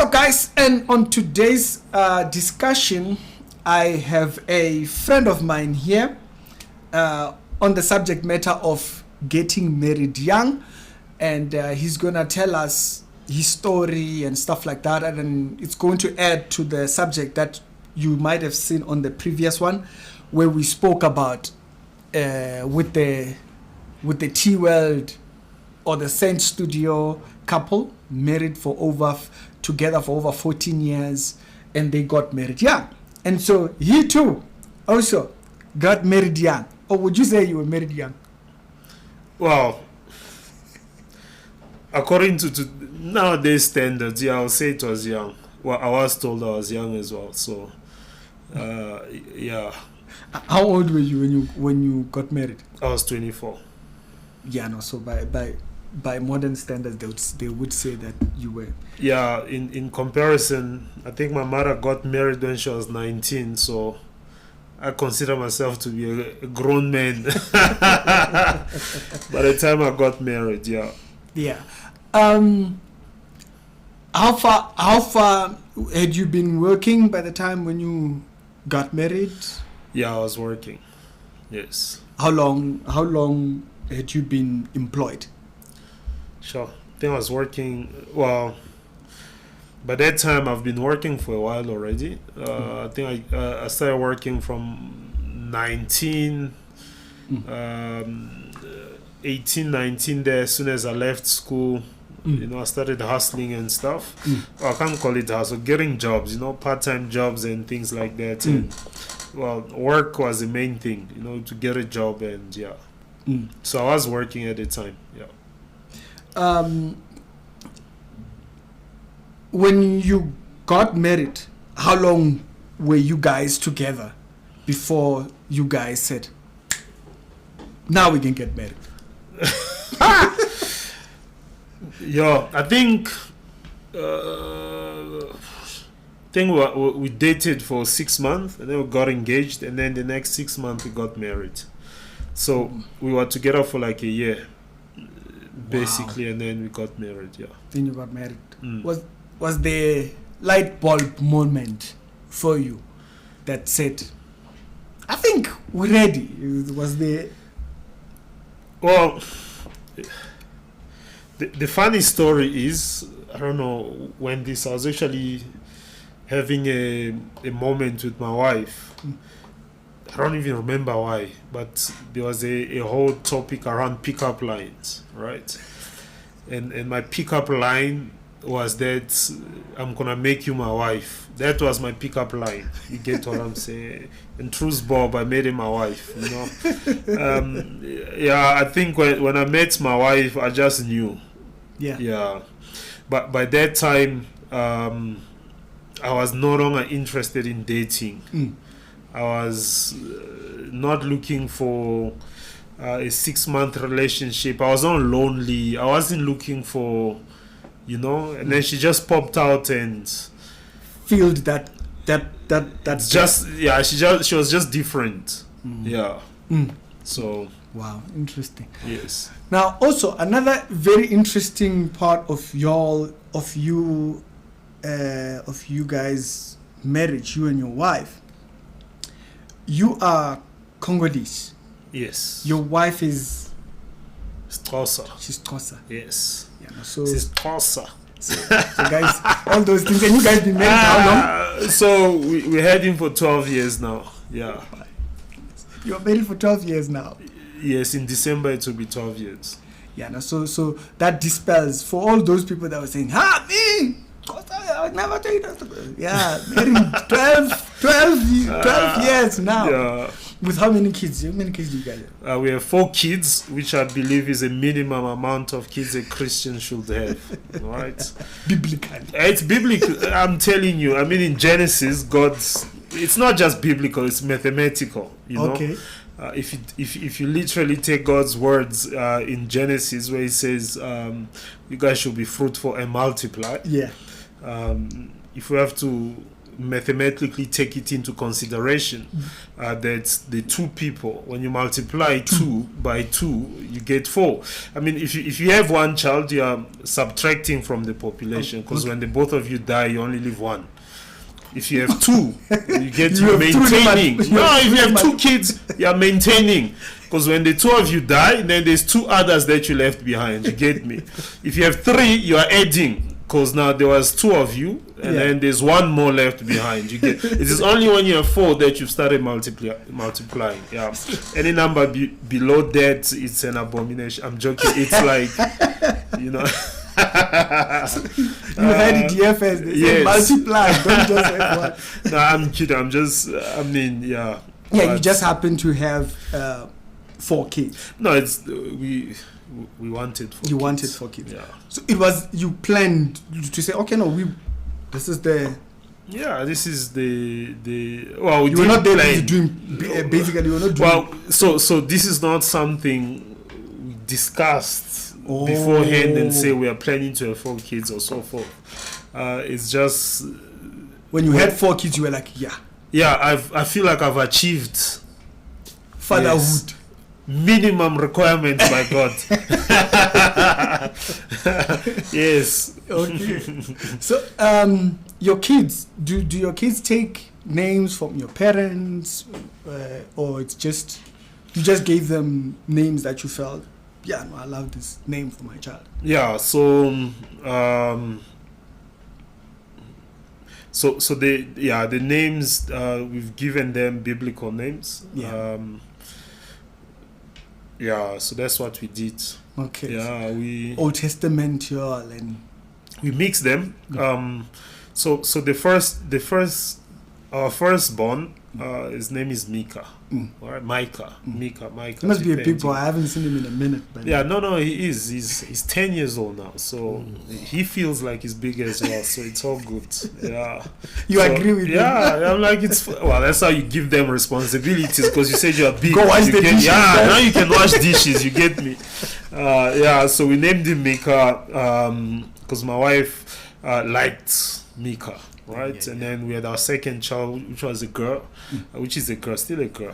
up, guys? And on today's discussion, I have a friend of mine here on the subject matter of getting married young, and he's gonna tell us his story and stuff like that, and then it's going to add to the subject that you might have seen on the previous one, where we spoke about with the T-World or the Saint Studio couple married together for over 14 years, and they got married young. And so he too also got married young. Or would you say you were married young? Well, according to nowadays standards, yeah, I'll say it was young. Well, I was told I was young as well. So, yeah. How old were you when you got married? I was 24. Yeah, no. So by modern standards, they would say that you were. Yeah, in comparison, I think my mother got married when she was 19. So I consider myself to be a grown man by the time I got married. Yeah. Yeah. How far had you been working by the time when you got married? Yeah, I was working. Yes. How long had you been employed? Sure. I think I was working, well, by that time I've been working for a while already. I think I started working from 19, 18, 19 there. As soon as I left school, I started hustling and stuff. Well, I can't call it hustle, getting jobs, part-time jobs and things like that. And, well, work was the main thing, to get a job, and yeah. So I was working at the time, yeah. When you got married, how long were you guys together before you guys said, now we can get married? Yeah, I think we dated for 6 months, and then we got engaged, and then the next 6 months we got married. So we were together for like a year, basically, and then we got married. Yeah. Then you got married. Was the light bulb moment for you that said, I think we're ready? Was there? Well, the funny story is, I don't know when this, I was actually having a moment with my wife. I don't even remember why, but there was a whole topic around pickup lines, right? And my pickup line was that I'm gonna make you my wife. That was my pickup line. You get what I'm saying? And truth, Bob, I made him my wife. Yeah, I think when I met my wife, I just knew. Yeah. Yeah, but by that time, I was no longer interested in dating. I was not looking for a 6-month relationship. I was not lonely. I wasn't looking for, and then she just popped out and filled that's just, yeah, she was just different. Yeah. So wow, interesting. Yes. Now also another very interesting part of you guys' marriage, you and your wife. You are Congolese. Yes. Your wife is Xhosa. She's Xhosa. Yes. Yeah. So she's Xhosa. So guys, all those things. And you guys been married how long? So we're heading for 12 years now. Yeah. You're married for 12 years now. Yes, in December it will be 12 years. Yeah. No, so that dispels for all those people that were saying, me. I would never tell you that. Yeah, married 12 years now. Yeah. With how many kids? How many kids do you guys have? We have 4 kids, which I believe is a minimum amount of kids a Christian should have. Right? Biblically. It's biblical. I'm telling you. I mean, in Genesis, it's not just biblical, it's mathematical. Okay. If you literally take God's words in Genesis, where He says, "You guys should be fruitful and multiply." Yeah. If we have to mathematically take it into consideration that the two people, when you multiply 2 by 2, you get 4. I mean, if you have one child, you are subtracting from the population, because when the both of you die, you only leave one. If you have 2, you get You have maintaining. two, No, if you have 2 kids, you are maintaining. Because when the 2 of you die, then there's 2 others that you left behind. You get me? If you have 3, you are adding. Because now there was 2 of you, and then there's 1 more left behind. You get. It is only when you have 4 that you've started multiplying. Yeah. Any number below that, it's an abomination. I'm joking. It's like, you know. You had it DFS. They say multiply. Don't just have one. No, I'm kidding. I'm just. I mean, yeah. Yeah, you just happen to have 4 kids. No, it's we wanted 4 kids. You wanted 4 kids. Yeah. So it was, you planned to say, okay, no, this is the. Yeah, this is the. Well, we you were not there plan. doing. Basically, you were not doing. Well, so this is not something we discussed beforehand and say we are planning to have 4 kids or so forth. It's just when you had 4 kids, you were like, yeah. Yeah, I feel like I've achieved fatherhood. Yes. Minimum requirements by God. Yes. Okay. So, your kids, do your kids take names from your parents, or it's just you just gave them names that you felt, yeah, no, I love this name for my child. Yeah. So the names, we've given them biblical names. Yeah. Yeah, so that's what we did. Okay. Yeah, we Old Testament, and we mix them. So the first our firstborn, his name is Micah. All right, Micah. Micah. He must be a big boy. I haven't seen him in a minute. But yeah, no, he is. He's 10 years old now, so he feels like he's big as well. So it's all good. Yeah. You agree with me? Yeah, I'm like, well, that's how you give them responsibilities, because you said you are big. Go wash the dishes. Yeah, now you can wash dishes. You get me? Yeah. So we named him Micah because my wife liked Micah. Right, and then we had our second child, which was a girl, which is a girl, still a girl,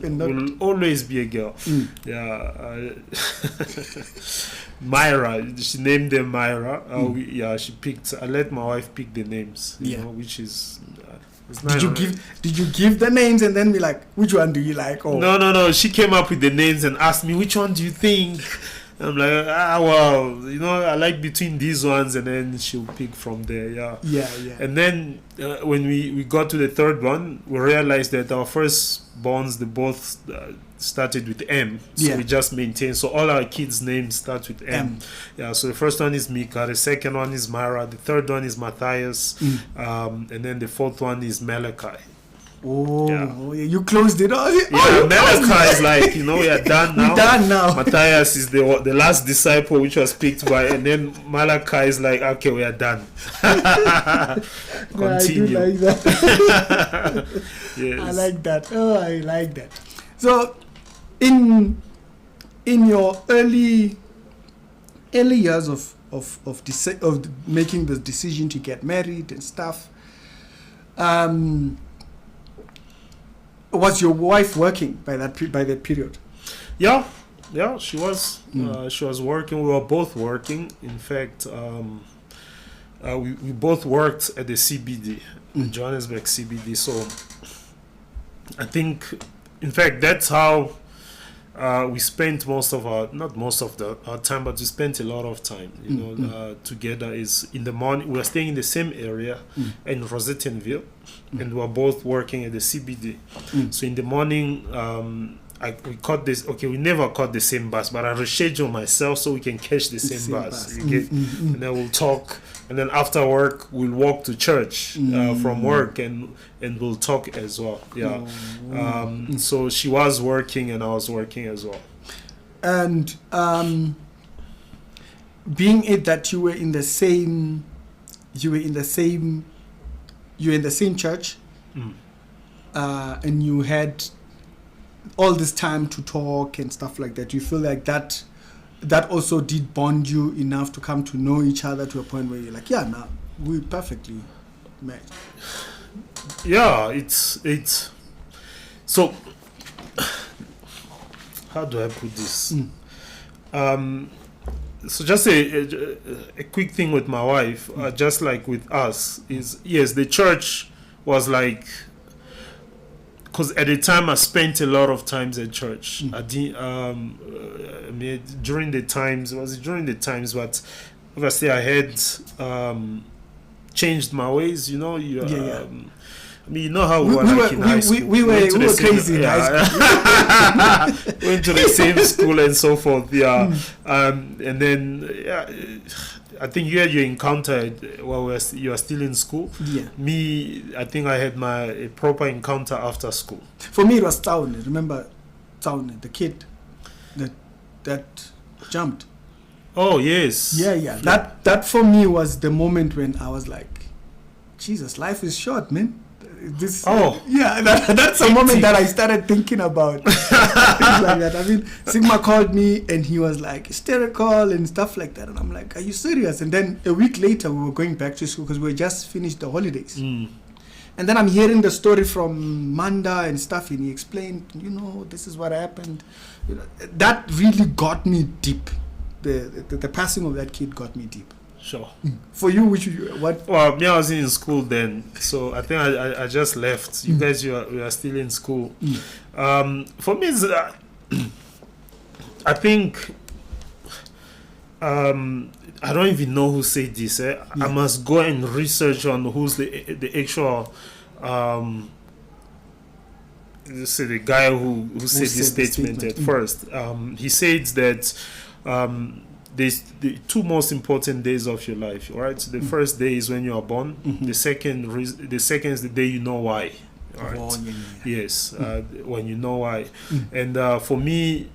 will always be a girl. Yeah, Myra, she named them Myra. She picked. I let my wife pick the names. You know, which is. Did you give the names and then be like, which one do you like? Or No. She came up with the names and asked me, which one do you think? I'm like, well, I like between these ones, and then she'll pick from there. Yeah. And then when we got to the third one, we realized that our firstborns, they both started with M, so we just maintain. So all our kids' names start with M. Yeah. So the first one is Micah, the second one is Myra, the third one is Matthias, and then the fourth one is Malachi. Oh, yeah. You closed it all. Yeah, Malachi is like, we are done now. We're done now. Matthias is the last disciple which was picked by, and then Malachi is like, okay, we are done. Continue. No, I do like that. Yes. I like that. Oh, I like that. So, in your early years of making the decision to get married and stuff, was your wife working by that period? Yeah, she was. She was working. We were both working. In fact, we both worked at the CBD, Johannesburg CBD. So I think, in fact, that's how we spent our time, but we spent a lot of time, together. Is in the morning. We were staying in the same area in Rosettenville, and we were both working at the CBD. So in the morning, we caught this. Okay, we never caught the same bus, but I reschedule myself so we can catch the same bus. And then we'll talk, and then after work we'll walk to church from work, and we'll talk as well. Yeah. So she was working and I was working as well. And being it that you were in the same church, and you had all this time to talk and stuff like that, you feel like that also did bond you enough to come to know each other to a point where you're like, yeah, now we perfectly man. Yeah, it's so. How do I put this? So just a quick thing with my wife, just like with us, is yes, the church was like, because at the time I spent a lot of times at church. I did, during the times, but obviously I had changed my ways. You know, I mean, you know how we were like in high school. We were crazy in high school. Went to the same school and so forth. Yeah, and then I think you had your encounter while you are still in school. Yeah. Me, I think I had a proper encounter after school. For me, it was Taune. Remember Taune, the kid that jumped. Oh yes. Yeah. That for me was the moment when I was like, Jesus, life is short, man. That's a moment that I started thinking about things like that. I mean, Sigma called me and he was like hysterical and stuff like that, and I'm like, are you serious? And then a week later we were going back to school because we just finished the holidays. And then I'm hearing the story from Manda and stuff, and he explained, this is what happened. That really got me deep. The passing of that kid got me deep. Sure. For you, what? Well, me, I was in school then, so I think I just left. You guys, you are still in school. For me, it's, I think I don't even know who said this. I must go and research on who's the actual the guy who said this statement at first. He said that there's the two most important days of your life, right? The first day is when you are born. The second is the day you know why. All right. Oh, yeah. Yes, when you know why. And for me,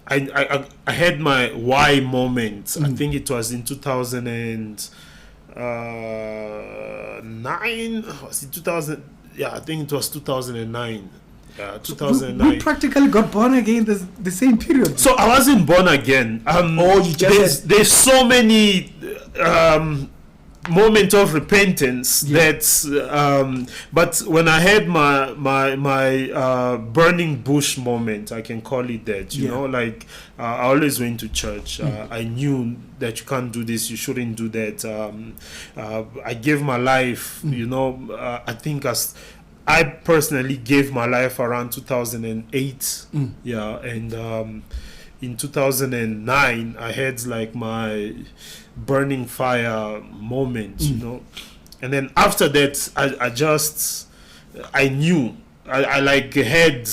I had my why moment. I think it was in 2009. Was it 2000? Yeah, I think it was 2009. 2009. We practically got born again the same period. So I wasn't born again. You just there's so many moment of repentance that but when I had my burning bush moment, I can call it that, you know, like I always went to church. I knew that you can't do this, you shouldn't do that. I gave my life, you know, I think I personally gave my life around 2008. And in 2009 I had like my burning fire moment, you know. And then after that I knew I like had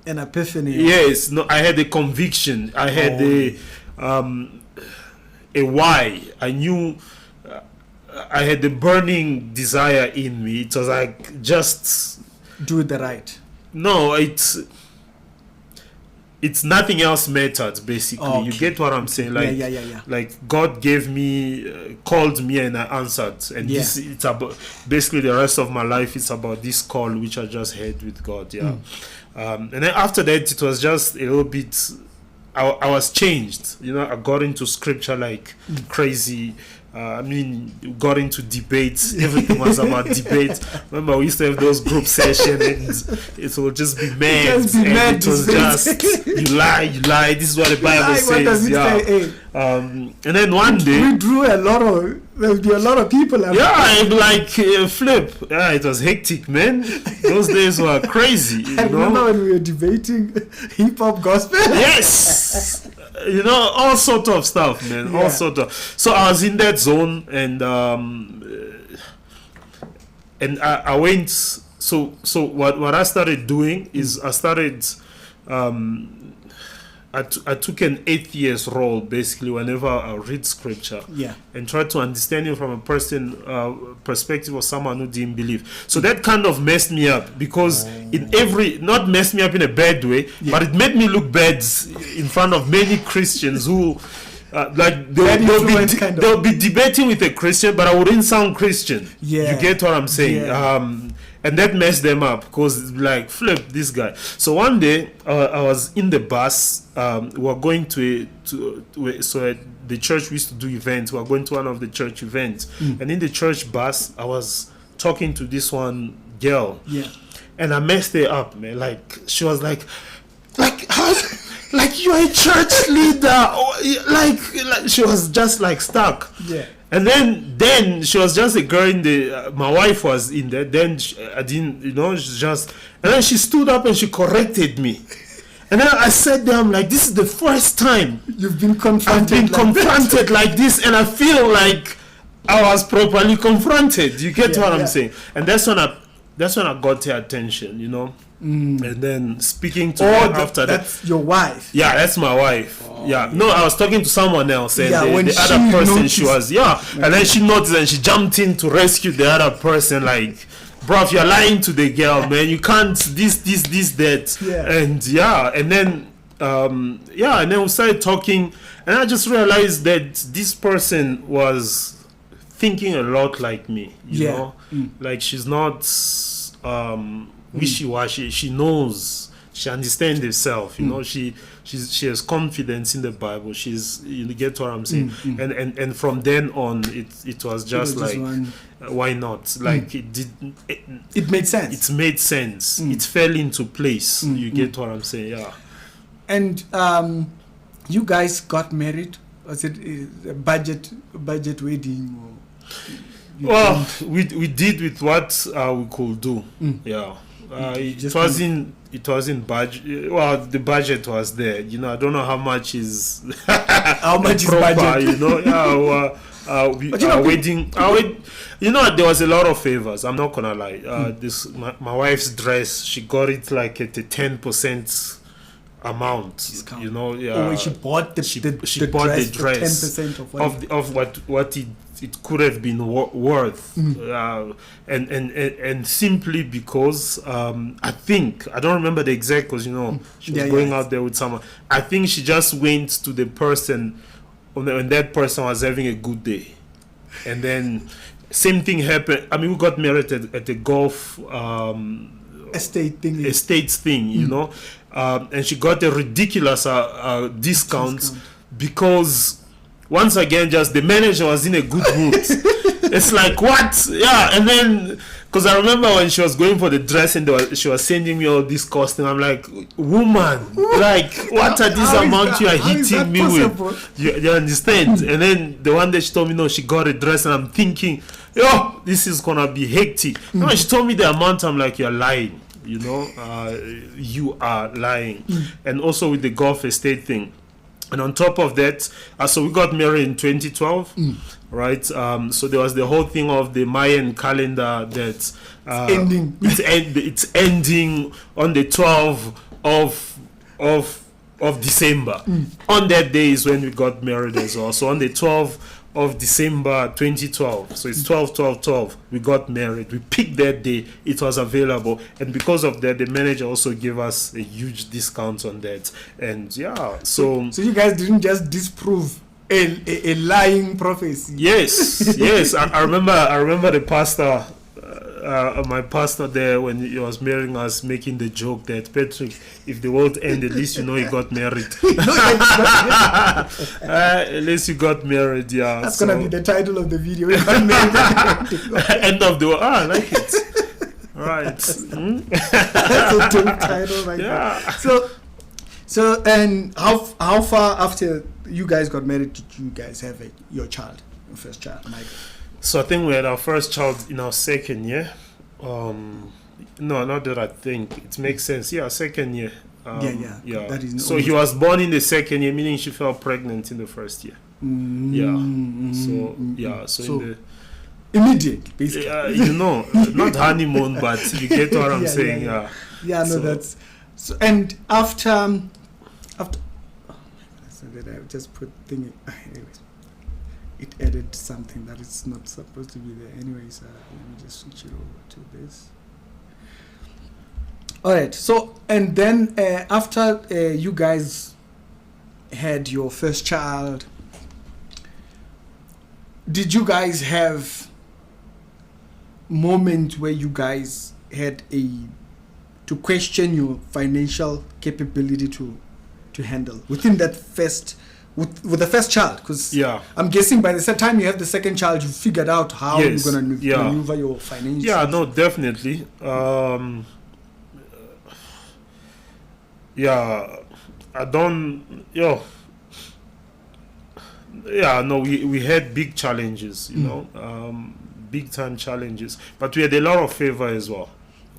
an epiphany. Yes, no, I had a conviction. I had a why. I knew I had a burning desire in me. It was like just do the right. No, it's nothing else mattered, basically. Okay. You get what I'm saying? Like, like God gave me, called me, and I answered. And this, it's about basically the rest of my life. It's about this call which I just had with God. And then after that, it was just a little bit. I was changed. You know, I got into scripture like crazy. I mean, got into debates. Everything was about debate. Remember, we used to have those group sessions, and it would just be mad. It was just you lie. This is what the Bible says. And then one day we drew a lot of. There'll be a lot of people. I'd like flip. Yeah, it was hectic, man. Those days were crazy. I remember when we were debating hip hop gospel. Yes. You know, all sort of stuff, man. All sort of. So I was in that zone, and I went. So what I started doing is I started. I took an atheist role basically whenever I read scripture, and try to understand it from a perspective of someone who didn't believe. So that kind of messed me up because not messed me up in a bad way, but it made me look bad in front of many Christians who like they'll be debating with a Christian, but I wouldn't sound Christian. You get what I'm saying? And that messed them up because like flip this guy. So one day I was in the bus. We were going to at the church we used to do events. We were going to one of the church events, and in the church bus I was talking to this one girl. Yeah. And I messed her up, man. Like she was like how, like you're a church leader, or like she was just like stuck. Yeah. And then she was just a girl in the. My wife was in there. Then I didn't, she just. And then she stood up and she corrected me. And then I said there, I'm like, this is the first time You've been confronted. I've been confronted like this, and I feel like I was properly confronted. You get what I'm saying? And that's when I got her attention, And then speaking to her after that's your wife. Yeah, that's my wife. Oh, yeah. No, I was talking to someone else, and when the she other person, noticed. she was, and then she noticed and she jumped in to rescue the other person, like, bruv, you're lying to the girl, man. You can't, this, that. Yeah. And then, and then we started talking, and I just realized that this person was thinking a lot like me, you know? Like, she's not wishy-washy. She knows, she understands herself, she has confidence in the Bible. You get what I'm saying? And from then on it was just like why not? Like it made sense. It made sense. It fell into place. You get what I'm saying? Yeah. And you guys got married? Was it a budget wedding? Well, we did with what we could do. Yeah. It wasn't budget. Well, the budget was there. I don't know how much is how much proper, is budget. Wedding. There was a lot of favors. I'm not gonna lie. My wife's dress. She got it like at a 10% amount. Discount. Yeah. She bought the She the bought dress the dress for 10% of what it could have been worth, and simply because I think I don't remember the exact, because she was going out there with someone. I think she just went to the person when that person was having a good day, and then same thing happened. I mean, we got married at the golf estates thing, and she got a ridiculous discount because. Once again, just the manager was in a good mood. It's like, what? Yeah, and then, because I remember when she was going for the dress and she was sending me all this costume, I'm like, woman, like, what are these amounts you are hitting me with? You understand? And then the one day she told me, no, she got a dress, and I'm thinking, this is going to be hectic. No, she told me the amount, I'm like, you're lying. You are lying. And also with the golf estate thing. And on top of that, so we got married in 2012, right? So there was the whole thing of the Mayan calendar that ending. It's ending on the 12th of December. On that day is when we got married as well. So on the 12th of December 2012, so it's 12 we got married. We picked that day, it was available, and because of that the manager also gave us a huge discount on that. And so you guys didn't just disprove a lying prophecy. Yes. I remember the pastor, my pastor there, when he was marrying us, making the joke that, Patrick, if the world ended, at least you got married. At least you got married. That's gonna be the title of the video. You got married. End of the world. I like it. Right. That's a dope title, like that. So and how far after you guys got married did you guys have your first child, Michael? So I think we had our first child in our second year. No, not that I think. It makes sense. Yeah, second year. Yeah. That is so he was born in the second year, meaning she fell pregnant in the first year. So in the immediate, basically. not honeymoon, but you get what I'm saying. That's so. And after oh my goodness, so that I just put thinking. Anyways, it added something that is not supposed to be there. Anyways, let me just switch it over to this. All right. So, and then after you guys had your first child, did you guys have moment where you guys had to question your financial capability to handle within that first with the first child? Because I'm guessing by the time you have the second child, you figured out how you're gonna maneuver your finances. Yeah, no, definitely. I don't. We had big challenges, you know, big time challenges, but we had a lot of favor as well,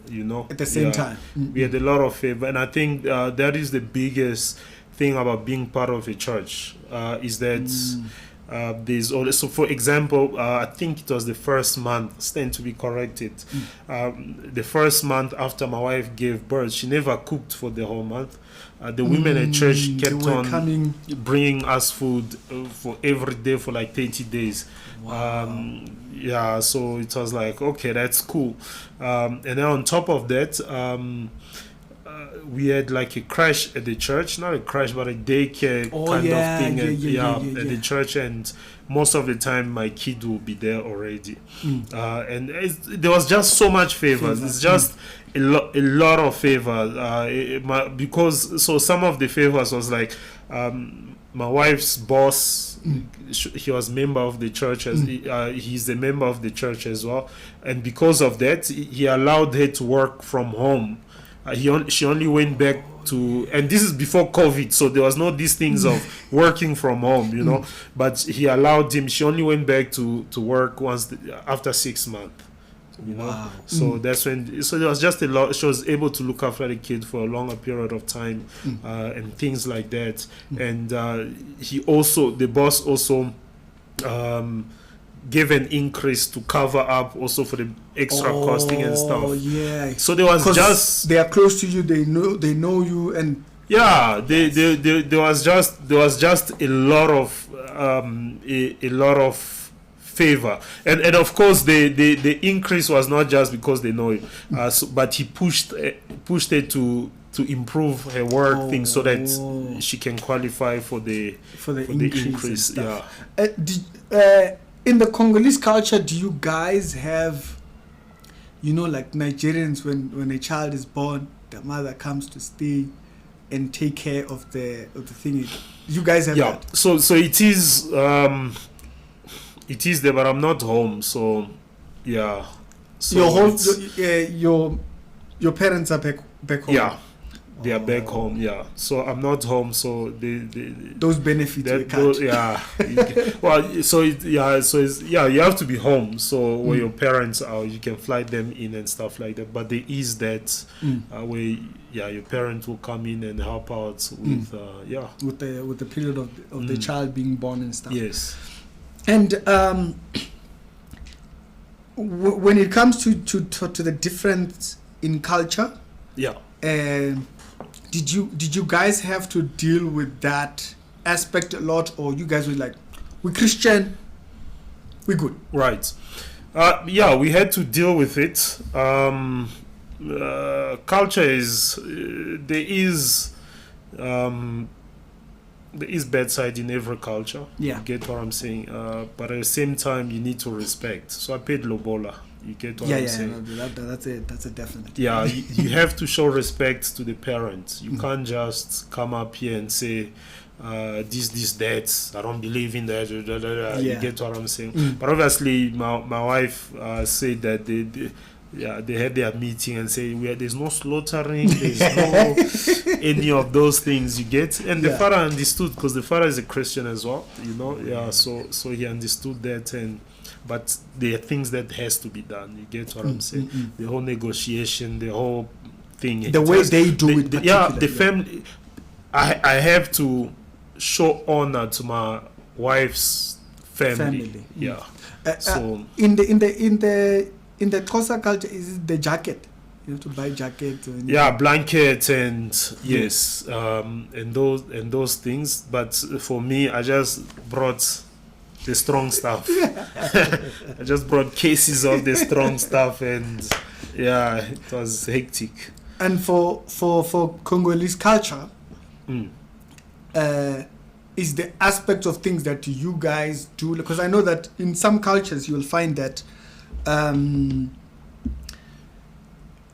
you know. At the same time, we had a lot of favor, and I think that is the biggest thing about being part of a church, is that there's also, for example, I think it was the first month, stand to be corrected, the first month after my wife gave birth, she never cooked for the whole month. The women at church kept on bringing us food for every day for like 30 days. Wow. So it was like, okay, that's cool. And then on top of that, we had like a crash at the church, not a crash, but a daycare of thing at the church, and most of the time my kid will be there already. And there was just so much favors. It's just a lot of favors, because some of the favors was like, my wife's boss, he was member of the church, he's a member of the church as well, and because of that he allowed her to work from home. She only went back to, and this is before COVID, so there was no these things of working from home, you know. But he allowed him. She only went back to work once after 6 months, you know. Wow. So that's when. So there was just a lot. She was able to look after the kid for a longer period of time, and things like that. And the boss also gave an increase to cover up also for the extra costing and stuff. Oh yeah. So there was just, they are close to you. They know you, and there was just a lot of favor, and of course the increase was not just because they know you, but he pushed it to improve her work thing so that she can qualify for the increase. In the Congolese culture, do you guys have, you know, like Nigerians, when a child is born, the mother comes to stay and take care of the thing? You guys have that? So it is there, but I'm not home. So yeah. So your parents are back home. Yeah. They are back home, so I'm not home, so those benefits we can't. you have to be home, so where your parents are, you can fly them in and stuff like that, but there is that where your parents will come in and help out with with the period of the child being born and stuff. Yes. And when it comes to the difference in culture, did you guys have to deal with that aspect a lot, or you guys were like, we're Christian, we're good? Right. We had to deal with it. Culture is there is bad side in every culture. You get what I'm saying? But at the same time, you need to respect. So I paid lobola. You get what I'm saying? That's a definite. You have to show respect to the parents. You can't just come up here and say, that. I don't believe in that. You get what I'm saying? But obviously, my wife said that they had their meeting and say, there's no slaughtering, there's no any of those things, you get. And the father understood, because the father is a Christian as well, you know. So he understood that, but there are things that has to be done. You get what I'm saying? The whole negotiation, the whole thing. The way they do it. The family. I have to show honor to my wife's family. So in the Xhosa culture, is it the jacket? You have to buy jackets. Blankets and yes, and those things. But for me, I just brought the strong stuff. I just brought cases of the strong stuff, and it was hectic. And for Congolese culture, is the aspect of things that you guys do, because I know that in some cultures you'll find that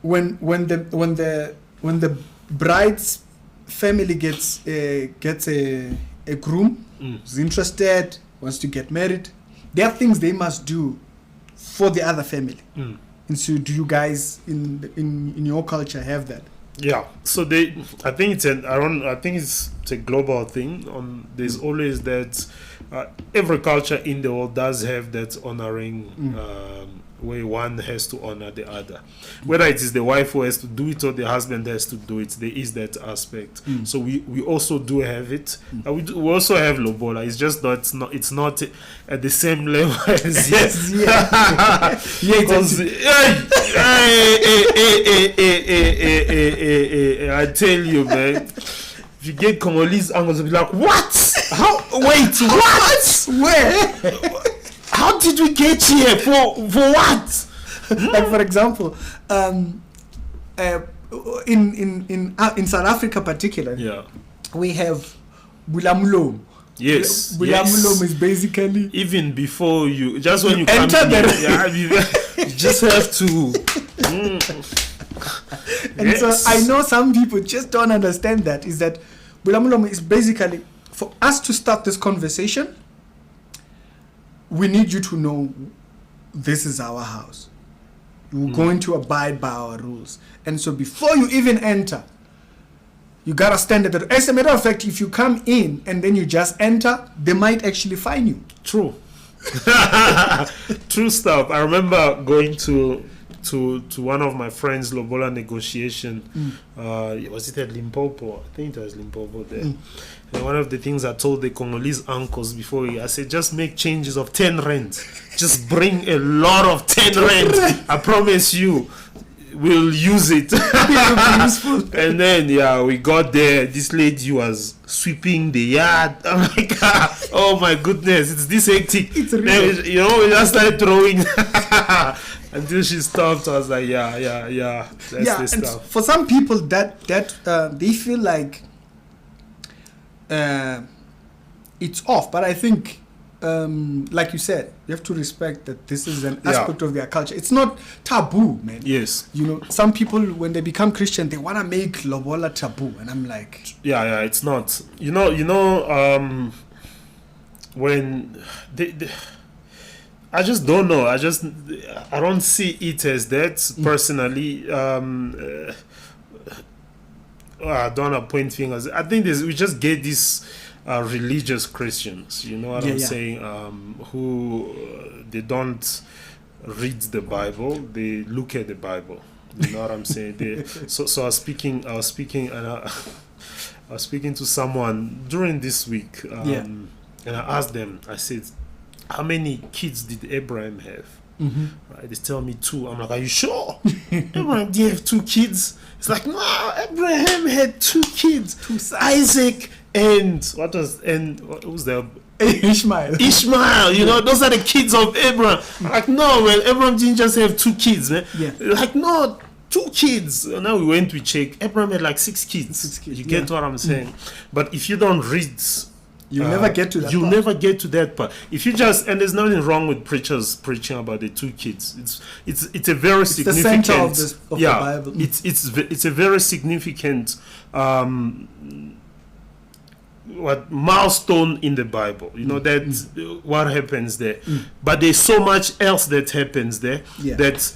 when the bride's family gets a groom who's interested, wants to get married, there are things they must do for the other family. And so, do you guys in your culture have that? Yeah, so I think it's a global thing. There's always that. Every culture in the world does have that honoring where one has to honor the other. Whether it is the wife who has to do it or the husband has to do it, there is that aspect. So we also do have it. We also have lobola. It's just that it's not at the same level as Yes, because I tell you, man. If you get Congolese uncles, they'll be like, what? How? Wait, what? Where? How did we get here? For what? Like, for example, in South Africa particularly, we have bulamulom. Yes. Bulamulom is basically even before just when you enter come the you just have to. And so I know some people just don't understand that. Is that bulamulom is basically for us to start this conversation. We need you to know this is our house. You're going to abide by our rules. And so before you even enter, you gotta stand at the door. As a matter of fact, if you come in and then you just enter, they might actually fine you. True. True stuff. I remember going to one of my friends' Lobola negotiation. Was it at Limpopo? I think it was Limpopo there. And one of the things I told the Congolese uncles before, I said, just make changes of 10 rand. Just bring a lot of 10 rand. I promise you, we'll use it. And then, we got there. This lady was sweeping the yard. I'm like, oh my goodness, it's this hectic. It's real. Then, we just started throwing. Until she stopped, I was like, that's the stuff. For some people, that they feel like it's off. But I think, like you said, you have to respect that this is an aspect of their culture. It's not taboo, man. Yes. Some people, when they become Christian, they want to make lobola taboo. And I'm like... Yeah, it's not. When I just don't know. I don't see it as that personally. I don't want to point fingers. I think we just get these religious Christians. You know what I'm saying? Who they don't read the Bible. They look at the Bible. You know what I'm saying? So I was speaking, and I was speaking to someone during this week. And I asked them. I said, how many kids did Abraham have? Right, they tell me 2. I'm like, are you sure? Abraham didn't have 2 kids. It's like, no, Abraham had 2 kids. 2 sons. Isaac and what was the Ishmael. Those are the kids of Abraham. I'm like, no, man, Abraham didn't just have 2 kids, man. Like, no, 2 kids. And now we check. Abraham had like 6 kids. You get what I'm saying? But if you don't read, you'll never get to that. You'll never get to that part. If you and there's nothing wrong with preachers preaching about the 2 kids. It's a very significant. The center of the Bible. It's a very significant milestone in the Bible. That what happens there. But there's so much else that happens there that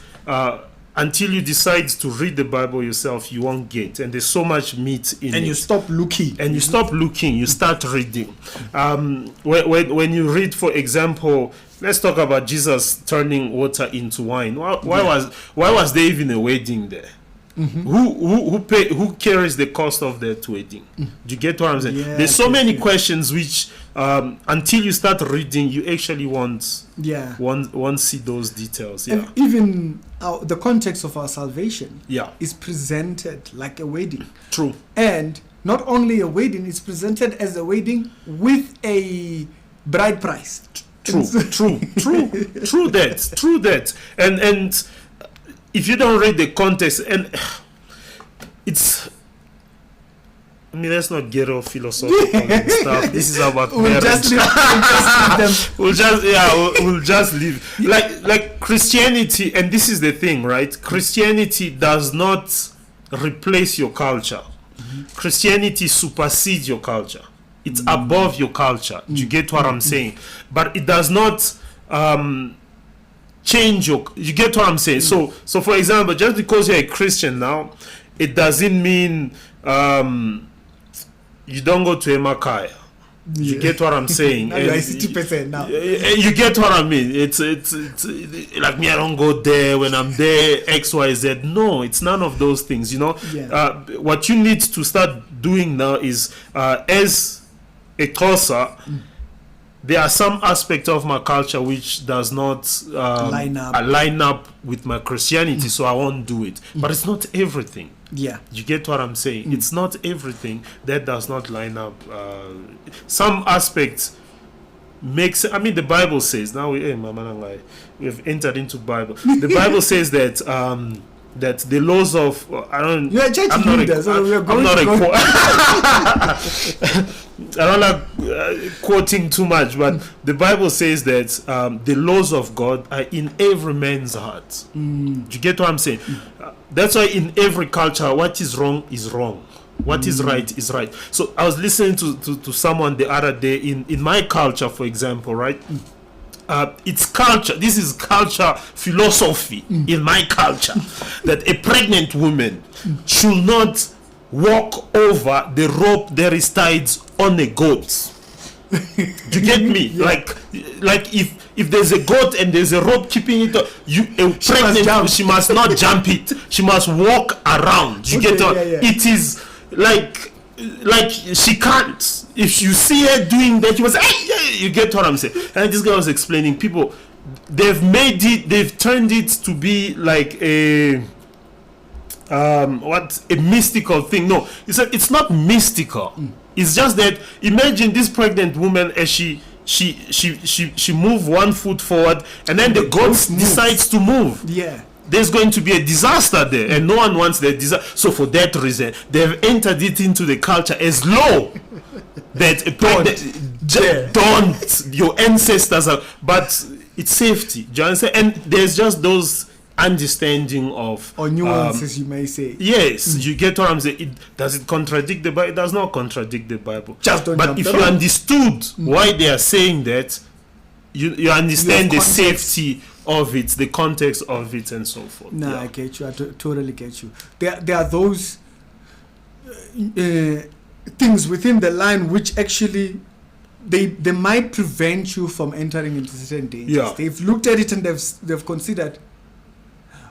until you decide to read the Bible yourself, you won't get. And there's so much meat in it. And you stop looking. You start reading. When you read, for example, let's talk about Jesus turning water into wine. Why was there even a wedding there? Who carries the cost of that wedding? Do you get what I'm saying? There's so many questions which until you start reading, you actually won't see those details. And even the context of our salvation is presented like a wedding. True. And not only a wedding, it's presented as a wedding with a bride price. True that. And if you don't read the context, and it's I mean, let's not get off philosophical and stuff. This is about We'll marriage. just leave them. We'll just leave. Like Christianity, and this is the thing, right? Christianity does not replace your culture. Christianity supersedes your culture. It's above your culture. Do you get what I'm saying? But it does not change your. You get what I'm saying? So for example, just because you're a Christian now, it doesn't mean you don't go to Emakaya. You get what I'm saying? Now you're 60% now. You get what I mean? It's like me. I don't go there. When I'm there, X, Y, Z. No, it's none of those things. You know. Yeah. What you need to start doing now is as a Xhosa, there are some aspects of my culture which does not line up with my Christianity, so I won't do it. But it's not everything. Yeah. You get what I'm saying? It's not everything that does not line up. Some aspects makes. I mean, the Bible says. Now we've entered into Bible. The Bible says that that the laws of I don't. You're a church leader, so we're going. I don't like quoting too much, but the Bible says that the laws of God are in every man's heart. Do you get what I'm saying? That's why in every culture, what is wrong is wrong. What is right is right. So I was listening to someone the other day in my culture, for example, right? It's culture. This is culture philosophy in my culture that a pregnant woman should not walk over the rope that is tied on a goat. Do you get me? Yeah. Like if there's a goat and there's a rope keeping it, she must not jump it. She must walk around. You get what? Yeah. It is like she can't. If you see her doing that, you must. Hey, you get what I'm saying? And this guy was explaining. People, they've turned it to be like a mystical thing. No, it's not mystical. It's just that imagine this pregnant woman as she move one foot forward and then the goat decides to move. Yeah. There's going to be a disaster there, and no one wants that disaster. So for that reason, they've entered it into the culture as law that don't your ancestors are, but it's safety. Do you understand? And there's just those understanding of or nuances, you may say. Yes, you get what I'm saying. Does it contradict the Bible? It does not contradict the Bible. Just don't. But if you understood why they are saying that, you understand the safety of it, the context of it, and so forth. I get you. I totally get you. There are those things within the line which actually they might prevent you from entering into certain dangers. Yeah. They've looked at it and they've considered,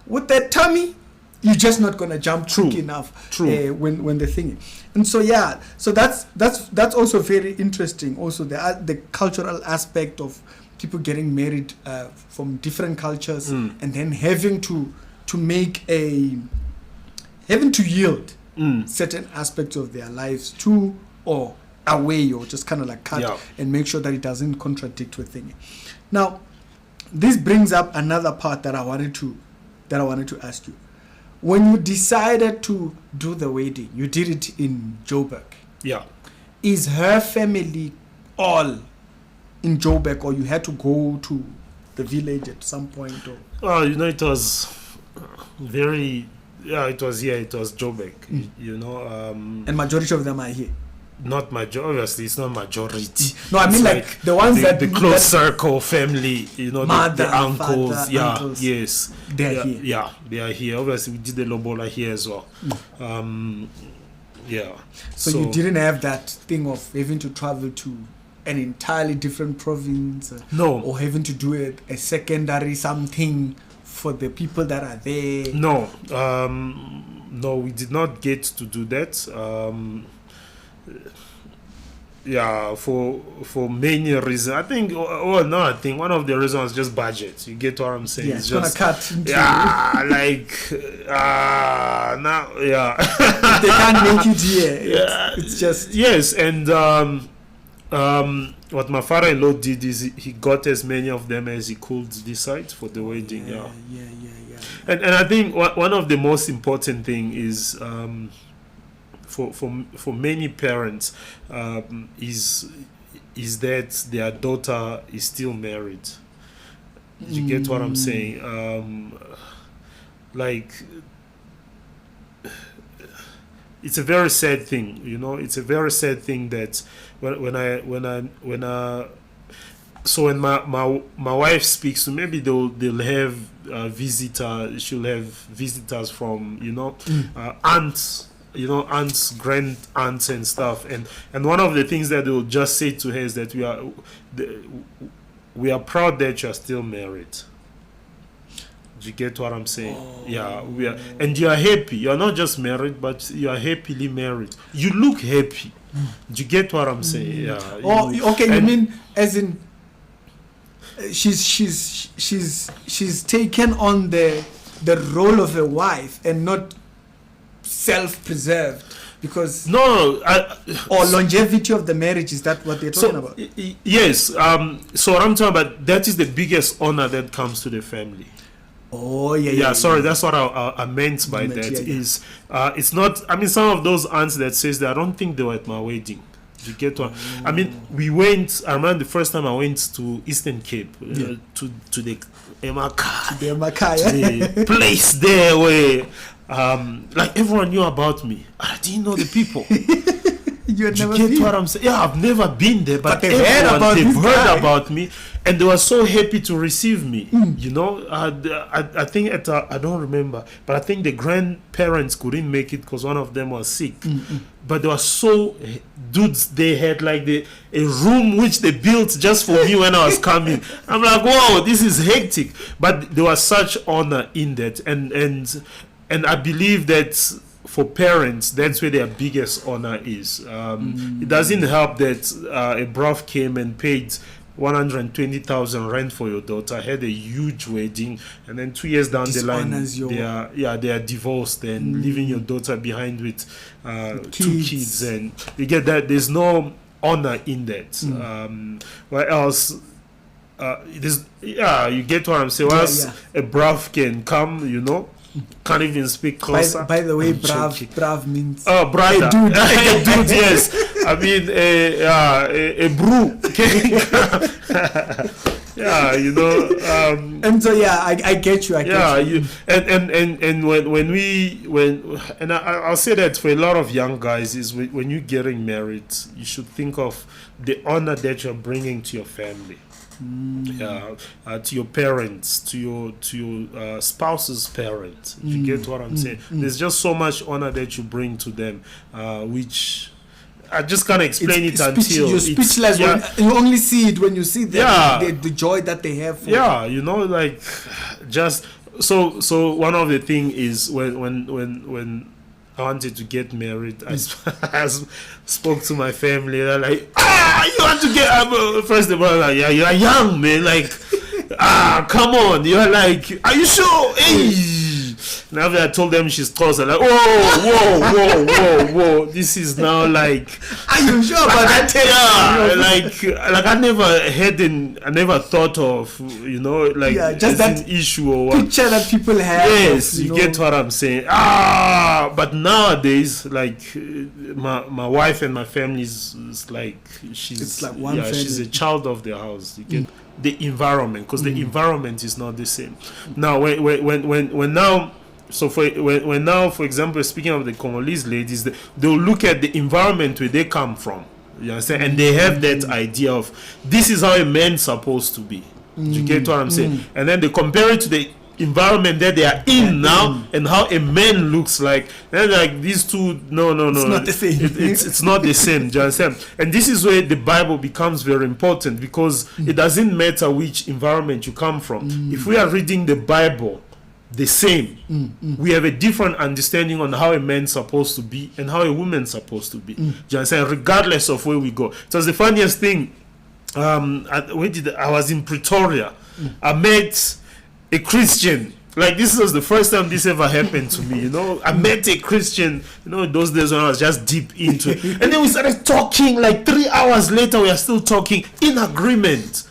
with that tummy, you're just not gonna jump quick enough. When the thing, and so that's also very interesting. Also the cultural aspect of people getting married from different cultures and then having to yield certain aspects of their lives to or away or just kind of like cut and make sure that it doesn't contradict with thing. Now, this brings up another part that I wanted to ask you. When you decided to do the wedding, you did it in Joburg. Yeah. Is her family all in Joburg, or you had to go to the village at some point? Or? It was very... Yeah, it was Joburg, and majority of them are here? Not majority, obviously, it's not majority. No, I mean like the ones the close circle family, mother, the uncles, father, uncles, yes. They are here. Yeah, they are here. Obviously, we did the Lobola here as well. So you didn't have that thing of having to travel to an entirely different province? No. Or having to do a secondary something for the people that are there? No. No, we did not get to do that. For many reasons. I think one of the reasons was just budget. You get what I'm saying? Yeah, it's just gonna cut into if they can't make it here. It's just and what my father-in-law did is he got as many of them as he could decide for the wedding. And I think one of the most important thing is for many parents is that their daughter is still married. You get what I'm saying? Like, it's a very sad thing, you know. It's a very sad thing that when my wife speaks to, maybe they'll have she'll have visitors from, you know, aunts, you know, aunts, grand aunts and stuff, and one of the things that they'll just say to her is that we are proud that you are still married. Do you get what I'm saying? Yeah, we are, and you are happy. You are not just married, but you are happily married. You look happy. Do you get what I'm saying? Yeah. Okay. You mean as in she's taken on the role of a wife and not self-preserved, because or longevity of the marriage, is that what they're talking about? Yes. So what I'm talking about, that is the biggest honor that comes to the family. Oh yeah. Sorry, that's what I meant by that. Is it's not. I mean, some of those aunts that says that, I don't think they were at my wedding. You get what I mean? We went. I remember the first time I went to Eastern Cape to the the place there where like everyone knew about me. I didn't know the people. You get what I'm saying? Yeah, I've never been there, but they've heard about me, and they were so happy to receive me. You know, I think I don't remember, but I think the grandparents couldn't make it because one of them was sick. But they were so dudes. They had like a room which they built just for me when I was coming. I'm like, whoa, this is hectic. But there was such honor in that, and I believe that for parents, that's where their biggest honor is. It doesn't help that a bruv came and paid 120,000 rent for your daughter, had a huge wedding, and then 2 years down the line, they are divorced and leaving your daughter behind with 2 kids, and you get that. There's no honor in that. What else? You get what I'm saying. A bruv can come, you know. Can't even speak Xhosa. By the way, brav means brother. A dude, yes. I mean, a brew. Yeah, you know. And so I get you. And I'll say that for a lot of young guys is when you're getting married, you should think of the honor that you're bringing to your family. To your parents, to your spouse's parents. You get what I'm saying? There's just so much honor that you bring to them, which I just can't explain it until you're speechless. You only see it when you see them, the joy that they have for you know, like just so one of the thing is when I wanted to get married, I spoke to my family. They're like, you want to get... First of all, like, you're young, man. Like, come on. You're like, are you sure? Hey. Now that I told them she's Xhosa, like, whoa. This is now like... Are you sure about that? Like I never thought of, you know, like, just that an issue or what. Picture that people have. Yes, you get what I'm saying. But nowadays, like, my wife and my family is like, it's like one family. She's a child of the house. You get the environment, because the environment is not the same. Now, when now... So when now, for example, speaking of the Congolese ladies, they'll look at the environment where they come from. You understand? And they have that idea of, this is how a man's supposed to be. Do you get what I'm saying? And then they compare it to the environment that they are in now and how a man looks like. And like, these two, no. It's not the same. It's not the same. Do you understand? And this is where the Bible becomes very important, because it doesn't matter which environment you come from. If we are reading the Bible the same, we have a different understanding on how a man's supposed to be and how a woman's supposed to be. Do you understand? Regardless of where we go. So it's the funniest thing. I was in Pretoria. I met a Christian. Like, this was the first time this ever happened to me, you know. I met a Christian, you know, those days when I was just deep into it. And then we started talking. Like 3 hours later, we are still talking in agreement.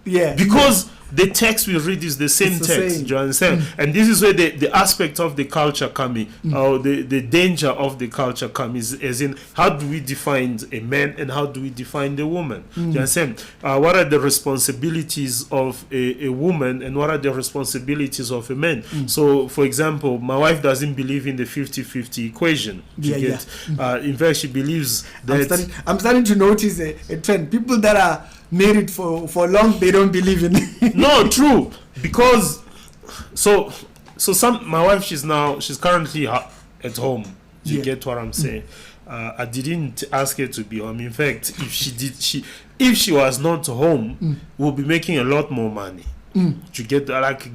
Yeah. Because the text we read is the same It's the text. same. Do you understand? And this is where the aspect of the culture come in, or the danger of the culture comes, as in how do we define a man and how do we define the woman? Do you understand? What are the responsibilities of a woman and what are the responsibilities of a man? So, for example, my wife doesn't believe in the 50-50 equation. In fact, she believes that... I'm starting to notice a trend. People that are married for long, they don't believe in it. No, true. Because my wife, she's currently at home. You get what I'm saying? I didn't ask her to be home. In fact, if she was not home, we'll be making a lot more money. To get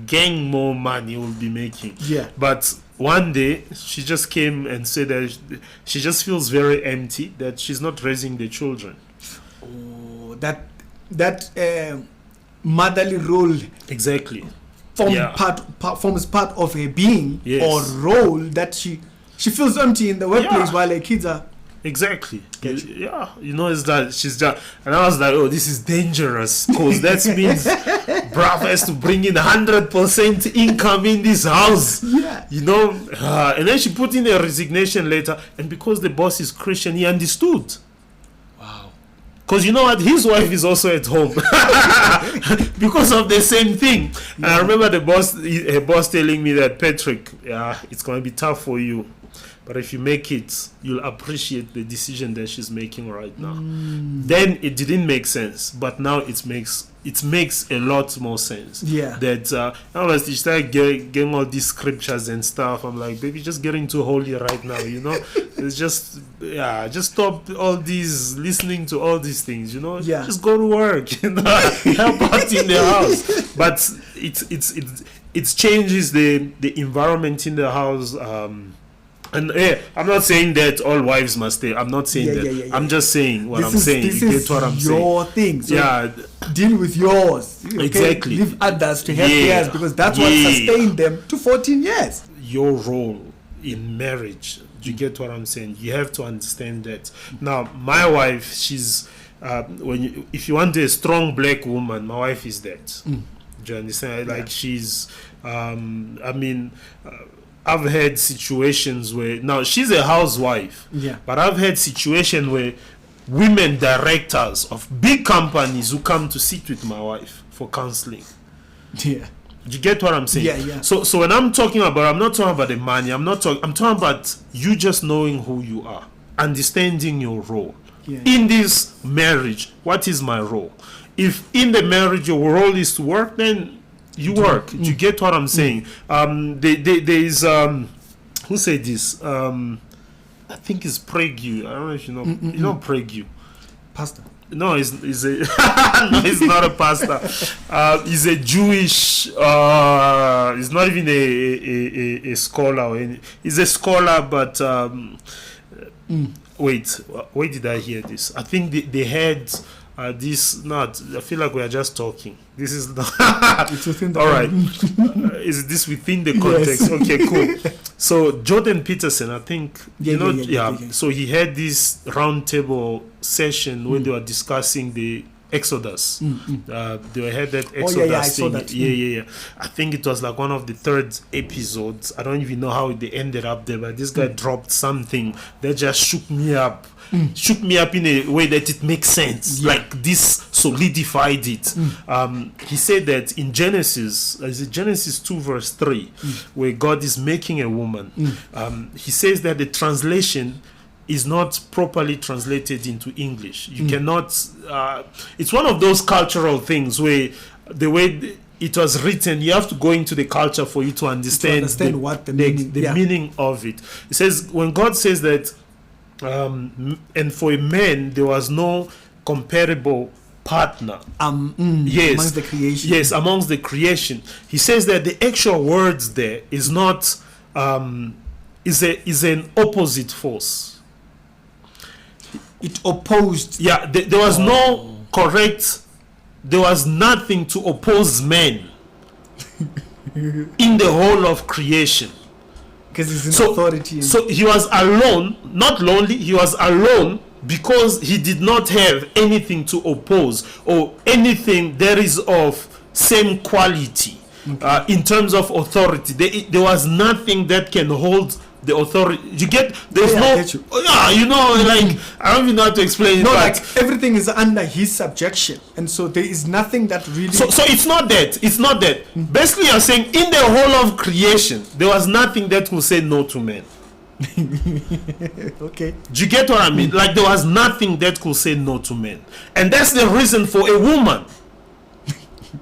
gain more money we'll be making. But one day she just came and said that she just feels very empty, that she's not raising the children. Oh, that motherly role exactly forms part of her being, yes, or role that she feels empty in the workplace while her kids are exactly. Yeah, you know, it's that she's just, and I was like, oh, this is dangerous, because that means Brav has to bring in 100% income in this house. You know, and then she put in a resignation letter, and because the boss is Christian, he understood. Because you know what, his wife is also at home because of the same thing. And I remember her boss telling me that, Patrick, it's going to be tough for you, but if you make it, you'll appreciate the decision that she's making right now. Then it didn't make sense, but now it makes a lot more sense. That honestly, she started getting all these scriptures and stuff. I'm like, baby, just getting too holy right now, you know. It's just stop all these listening to all these things, you know. Just go to work, you know, help out in the house. But it changes the environment in the house. And I'm not saying that all wives must stay. I'm not saying that. I'm just saying what I'm saying. You get what I'm saying. Your thing. So deal with yours. Okay? Exactly. Leave others to help theirs, because that's what sustained them to 14 years. Your role in marriage. You get what I'm saying? You have to understand that. Now, my wife, she's if you want a strong black woman, my wife is that. Do you understand? Like she's I've had situations where, now she's a housewife, but I've had situations where women directors of big companies who come to sit with my wife for counseling. You get what I'm saying? So when I'm talking about, I'm not talking about the money. I'm talking about you just knowing who you are, understanding your role in this marriage. What is my role? If in the marriage your role is to work, then you work. You get what I'm saying? There is who said this? I think it's Prague. I don't know if you know. You know Prague? Pastor. No, he's a no, he's not a pastor. He's a Jewish. He's not even a scholar. He's a scholar, but wait, where did I hear this? I think they had this. Not. I feel like we are just talking. This is not. It's within the all right. Is this within the context? Yes. Okay, cool. So Jordan Peterson, I think So he had this roundtable session when they were discussing the Exodus. They had that Exodus thing. I think it was like one of the third episodes. I don't even know how they ended up there, but this guy dropped something that just shook me up. Shook me up in a way that it makes sense. Like this solidified it. He said that in Genesis 2 verse 3, where God is making a woman, he says that the translation is not properly translated into English. You cannot. It's one of those cultural things where the way it was written, you have to go into the culture for you to understand what the meaning of it. It says, when God says that, and for a man there was no comparable partner. Amongst the creation. Yes, amongst the creation. He says that the actual words there is not is an opposite force. It opposed. There was no correct. There was nothing to oppose man in the whole of creation. Because he's in authority. So he was alone, not lonely. He was alone because he did not have anything to oppose or anything that is of same quality. In terms of authority, there was nothing that can hold the authority. You get, there's no, like, I don't even know how to explain it. No, but like everything is under his subjection, and so there is nothing that really. So it's not that. It's not that. Basically, you're saying in the whole of creation, there was nothing that will say no to men. Okay. Do you get what I mean? Like, there was nothing that could say no to men, and that's the reason for a woman.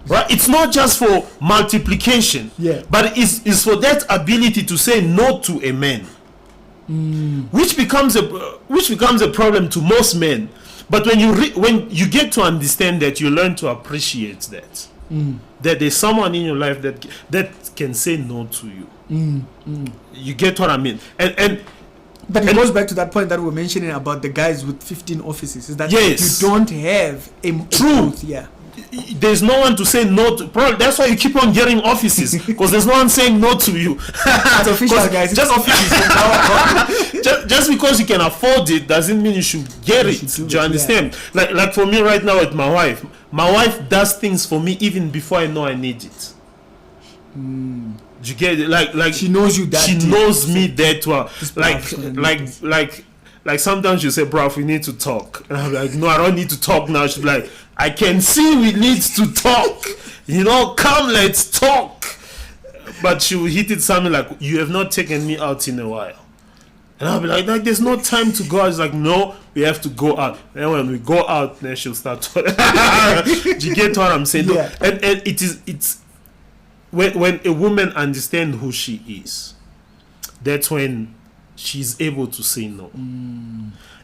Right? It's not just for multiplication, but it's for that ability to say no to a man, which becomes a problem to most men. But when you get to understand that, you learn to appreciate that that there's someone in your life that can say no to you. You get what I mean? But it goes back to that point that we were mentioning about the guys with 15 offices. Is that yes, you don't have a truth? Yeah. There's no one to say no to. Probably that's why you keep on getting offices, because there's no one saying no to you. It's official, guys. Just offices. just because you can afford it doesn't mean you should get it. Do you understand? Yeah. Like for me right now with my wife does things for me even before I know I need it. Do you get it? Like she knows you that. She knows me that well. Like sometimes you say, bro, we need to talk. And I'm like, no, I don't need to talk now. She's like, I can see we need to talk. Come, let's talk. But she will hit it something like, you have not taken me out in a while. And I'll be like, there's no time to go out. It's like, no, we have to go out. And when we go out, then she'll start talking. Do you get what I'm saying? Yeah. And it's when a woman understands who she is, that's when she's able to say no.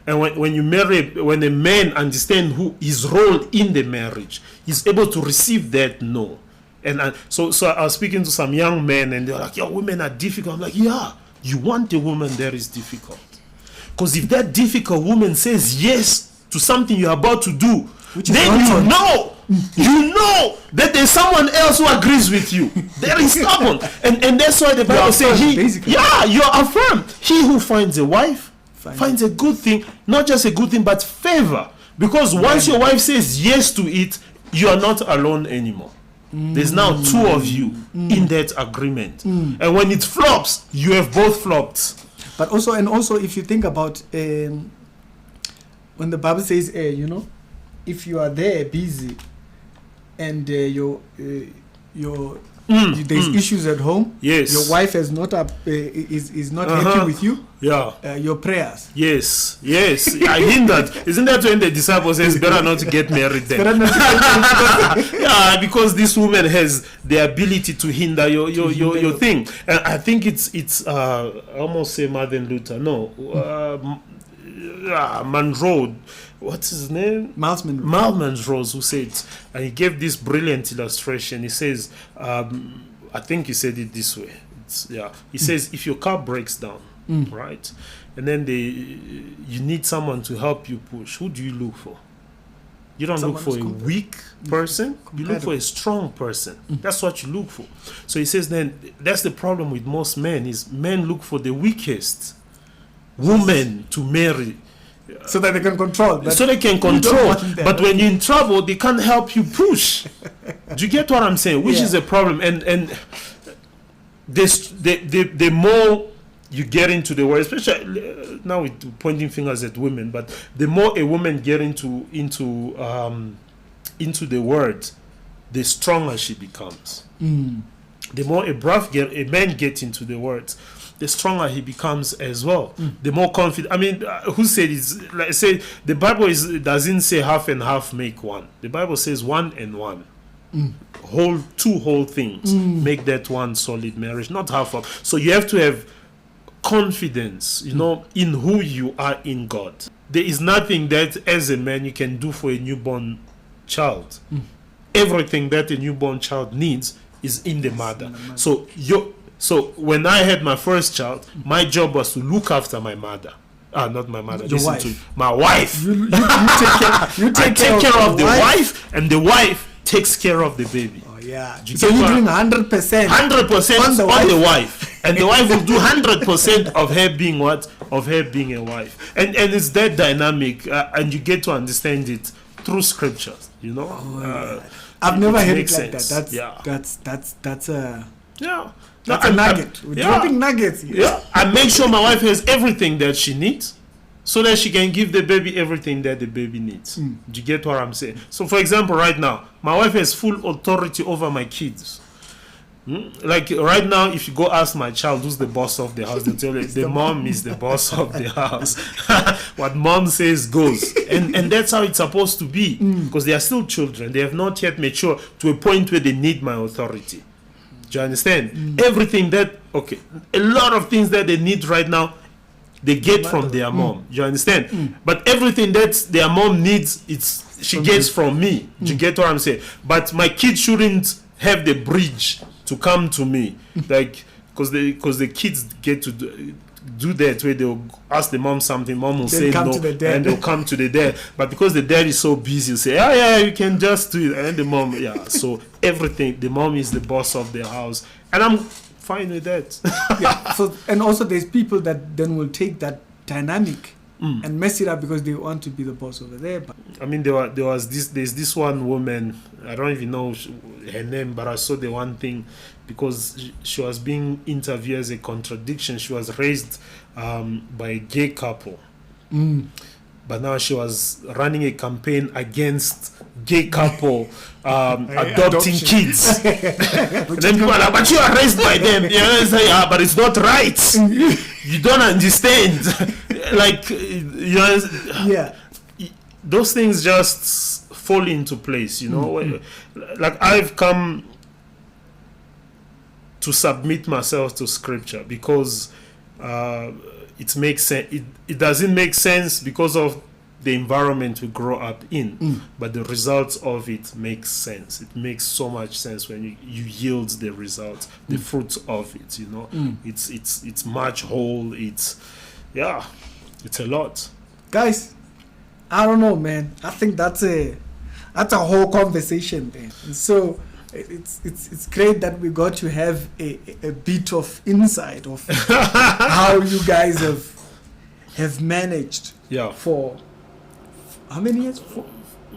And when you marry, when a man understands who his role in the marriage, he's able to receive that no. And so I was speaking to some young men, and they're like, women are difficult. I'm like, yeah, you want a woman that is difficult. Because if that difficult woman says yes to something you're about to do, then you know that there's someone else who agrees with you. That is stubborn. And that's why the Bible says, you're affirmed. He who finds a wife finds a good thing, not just a good thing, but favor. Because once your wife says yes to it, you are not alone anymore. There's now two of you in that agreement. And when it flops, you have both flopped. But also if you think about when the Bible says, if you are there busy and there's issues at home, yes, your wife is not happy with you, your prayers, yes, I mean that. Isn't that when the disciple says better not to get married then? Because this woman has the ability to hinder your thing. And I think it's I almost say Martin Luther, Monroe, what's his name? Miles Monroe, who said, and he gave this brilliant illustration. He says, I think he said it this way. He says, if your car breaks down, right, and then you need someone to help you push, who do you look for? You don't look for a weak person. You look for a strong person. That's what you look for. So he says, then that's the problem with most men, is men look for the weakest woman to marry, so that they can control. But when you're in trouble, they can't help you push. Do you get what I'm saying? Which is a problem. And this the more you get into the world, especially now we're pointing fingers at women, but the more a woman get into the word, the stronger she becomes. The more a man gets into the word, the stronger he becomes as well. The more confident. I mean, who said it's like say the Bible doesn't say half and half make one. The Bible says 1 and 1. Two whole things make that one solid marriage, not half of. So you have to have confidence, in who you are in God. There is nothing that as a man you can do for a newborn child. Everything that a newborn child needs is in the mother. So when I had my first child, my job was to look after my mother. Not my mother. My wife. You take care of the wife, and the wife takes care of the baby. Oh yeah. So you're doing 100%. 100% on the wife, and the wife will do 100% of her being what? Of her being a wife. And it's that dynamic, and you get to understand it through scriptures. I've never heard it makes like that. sense. That's a Yeah. that's a nugget. We're dropping nuggets here. Yeah. I make sure my wife has everything that she needs, so that she can give the baby everything that the baby needs. Do you get what I'm saying? So, for example, right now, my wife has full authority over my kids. Like right now, if you go ask my child who's the boss of the house, they'll tell you the mom is the boss of the house. What mom says goes, and that's how it's supposed to be, because they are still children. They have not yet matured to a point where they need my authority. Do you understand? Everything that a lot of things that they need right now, they get from their mom. You understand? But everything that their mom needs, she gets from me. Do you get what I'm saying? But my kids shouldn't have the bridge to come to me, like, because the kids get to do that, where they'll ask the mom something, mom will say no, and they'll come to the dad. But because the dad is so busy, he'll say, yeah, you can just do it, and the mom, so everything, the mom is the boss of the house, and I'm fine with that. So, and also there's people that then will take that dynamic and mess it up because they want to be the boss over there. But I mean, there's this one woman, I don't even know her name, but I saw the one thing, because she was being interviewed as a contradiction. She was raised by a gay couple, but now she was running a campaign against gay couple adopting kids. And then people are like, but you are raised by them. But it's not right. You don't understand. Like, those things just fall into place, Like, I've come to submit myself to scripture because it makes sense. It doesn't make sense because of the environment we grow up in, but the results of it makes sense. It makes so much sense when you yield the results, the fruits of it. It's much whole. It's a lot, guys. I don't know, man. I think that's a whole conversation there. And so it's great that we got to have a bit of insight of how you guys have managed for how many years?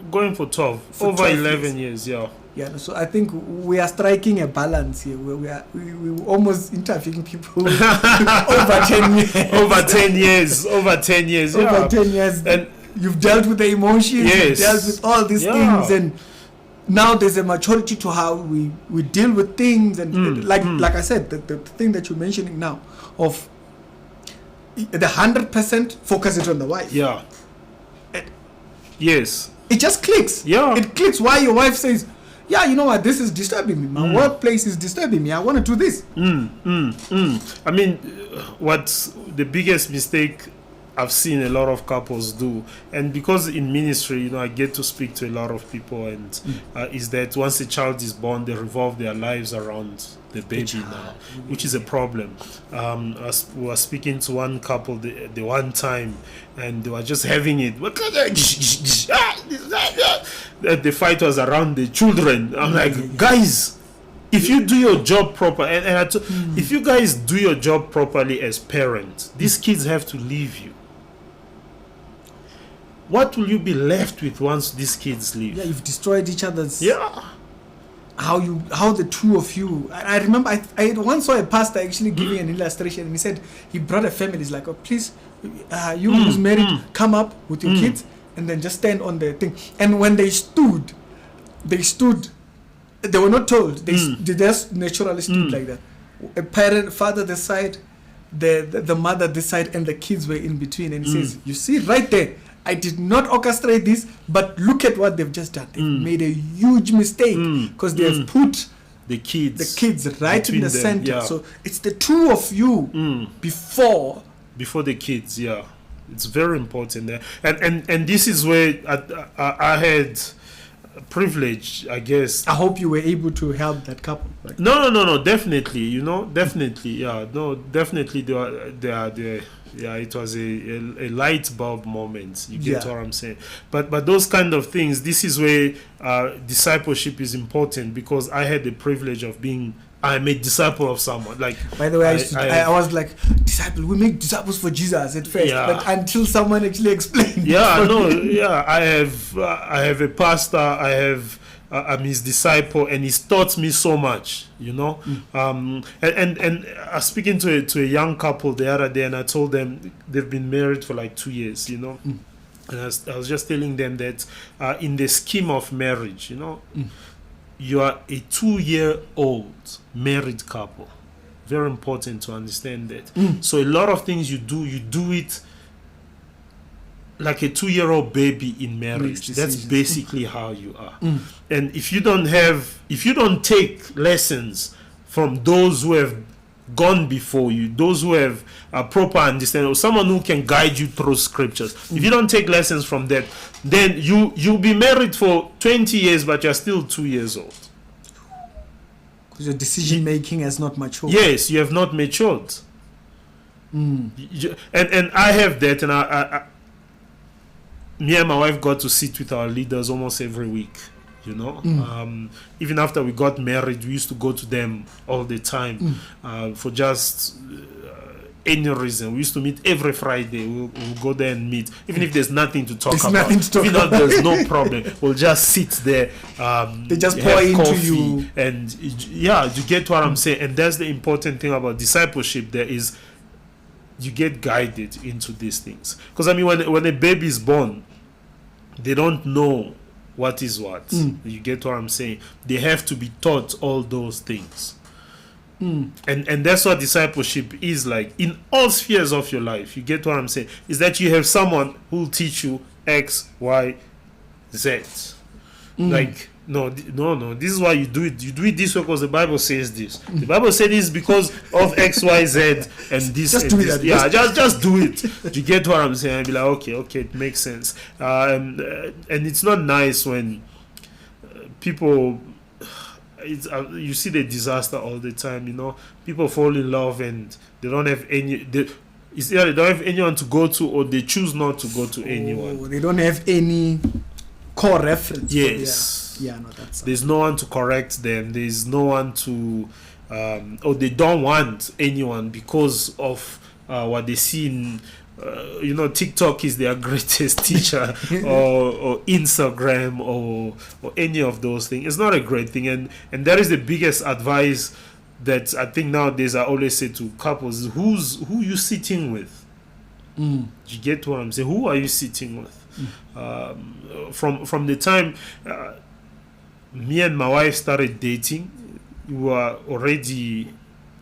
Going for 12, over 11 years. Yeah, so I think we are striking a balance here. We almost interviewing people over 10 years. Over 10 years. Over 10 years. Over 10 years. And you've dealt with the emotions. Yes. You've dealt with all these things, and now there's a maturity to how we deal with things. And like I said, the thing that you're mentioning now of the 100% focus it on the wife. Yeah. Yes. It just clicks. Yeah. It clicks. Why your wife says, yeah, you know what, this is disturbing me. My workplace is disturbing me. I want to do this. I mean, what's the biggest mistake I've seen a lot of couples do, and because in ministry, I get to speak to a lot of people, and is that once a child is born, they revolve their lives around the baby now, which is a problem. We were speaking to one couple the one time, and they were just having it. The fight was around the children. I'm like, guys, if you do your job proper, if you guys do your job properly as parents, these kids have to leave you. What will you be left with once these kids leave? Yeah, you've destroyed each other's. Yeah. How the two of you. I remember I once saw a pastor actually giving an illustration, and he said he brought a family. He's like, oh, please, you who's married, come up with your kids, and then just stand on the thing. And when they stood. They were not told. They just naturally stood like that. A father this side, the mother this side, and the kids were in between. And he says, you see right there, I did not orchestrate this, but look at what they've just done. They've made a huge mistake because they have put the kids right in the center. Yeah. So it's the two of you before the kids. Yeah, it's very important there. And this is where I had privilege, I guess. I hope you were able to help that couple. Right? No, definitely. Definitely. Yeah, no, definitely. They are there. Yeah, it was a light bulb moment. You get what I'm saying? But those kind of things, this is where discipleship is important, because I had the privilege of I'm a disciple of someone. Like, by the way, I was like, disciple. We make disciples for Jesus at first, but until someone actually explained. I have a pastor. I have I'm his disciple, and he's taught me so much, you know. And I was speaking to a young couple the other day, and I told them they've been married for like 2 years, you know. And I was just telling them that in the scheme of marriage, you know, you are a 2-year-old married couple. Very important to understand that. So a lot of things you do it like a 2-year-old baby in marriage. That's basically how you are. And if you don't take lessons from those who have gone before you, those who have a proper understanding, or someone who can guide you through scriptures, if you don't take lessons from that, then you'll be married for 20 years, but you're still 2 years old. Because your decision making has not matured. Yes, you have not matured. And I have that, and I me and my wife got to sit with our leaders almost every week, you know. Even after we got married, we used to go to them all the time for just any reason. We used to meet every Friday. We'll go there and meet, even if there's nothing to talk about. Even if there's no problem, we'll just sit there. They just pour into you, and you get what I'm saying. And that's the important thing about discipleship. There is, you get guided into these things. Because I mean, when a baby is born, they don't know what is what. You get what I'm saying? They have to be taught all those things. And that's what discipleship is like in all spheres of your life. You get what I'm saying? Is that you have someone who will teach you X, Y, Z. Like, no, this is why you do it. You do it this way because the Bible says this. The Bible says this because of X, Y, Z, and this. Just and do this. it. Yeah, just do it. You get what I'm saying? I'll be like, okay, it makes sense. And it's not nice when people. You see the disaster all the time, you know. People fall in love and they don't have any. It's either they don't have anyone to go to, or they choose not to go to anyone. They don't have any core reference. Yes. No, that's. There's no one to correct them. There's no one to, or they don't want anyone because of what they see in. You know, TikTok is their greatest teacher, or Instagram, or any of those things. It's not a great thing, and that is the biggest advice that I think nowadays I always say to couples: who you sitting with? You get what I'm saying? Who are you sitting with? From the time me and my wife started dating, we were already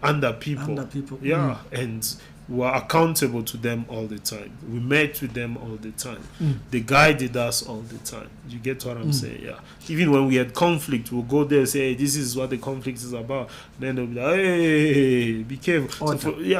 under people. And we were accountable to them all the time. We met with them all the time. They guided us all the time. You get what I'm saying? Yeah. Even when we had conflict, we'll go there and say, hey, this is what the conflict is about. Then they'll be like, hey, be careful.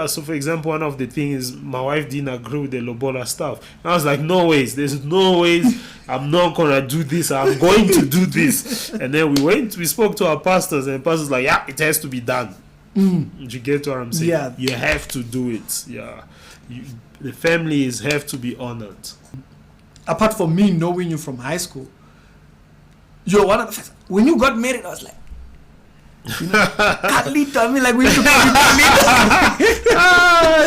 So for example, one of the things, my wife didn't agree with the Lobola stuff. And I was like, no ways. There's no ways I'm not going to do this. I'm going to do this. And then we spoke to our pastors, and the pastors like, yeah, it has to be done. You get what I'm saying? Yeah. You have to do it. Yeah. The families have to be honored. Apart from me knowing you from high school, you're one of the first. When you got married, I was like, you know, Carlito. I mean, like, we used to call you Carlito.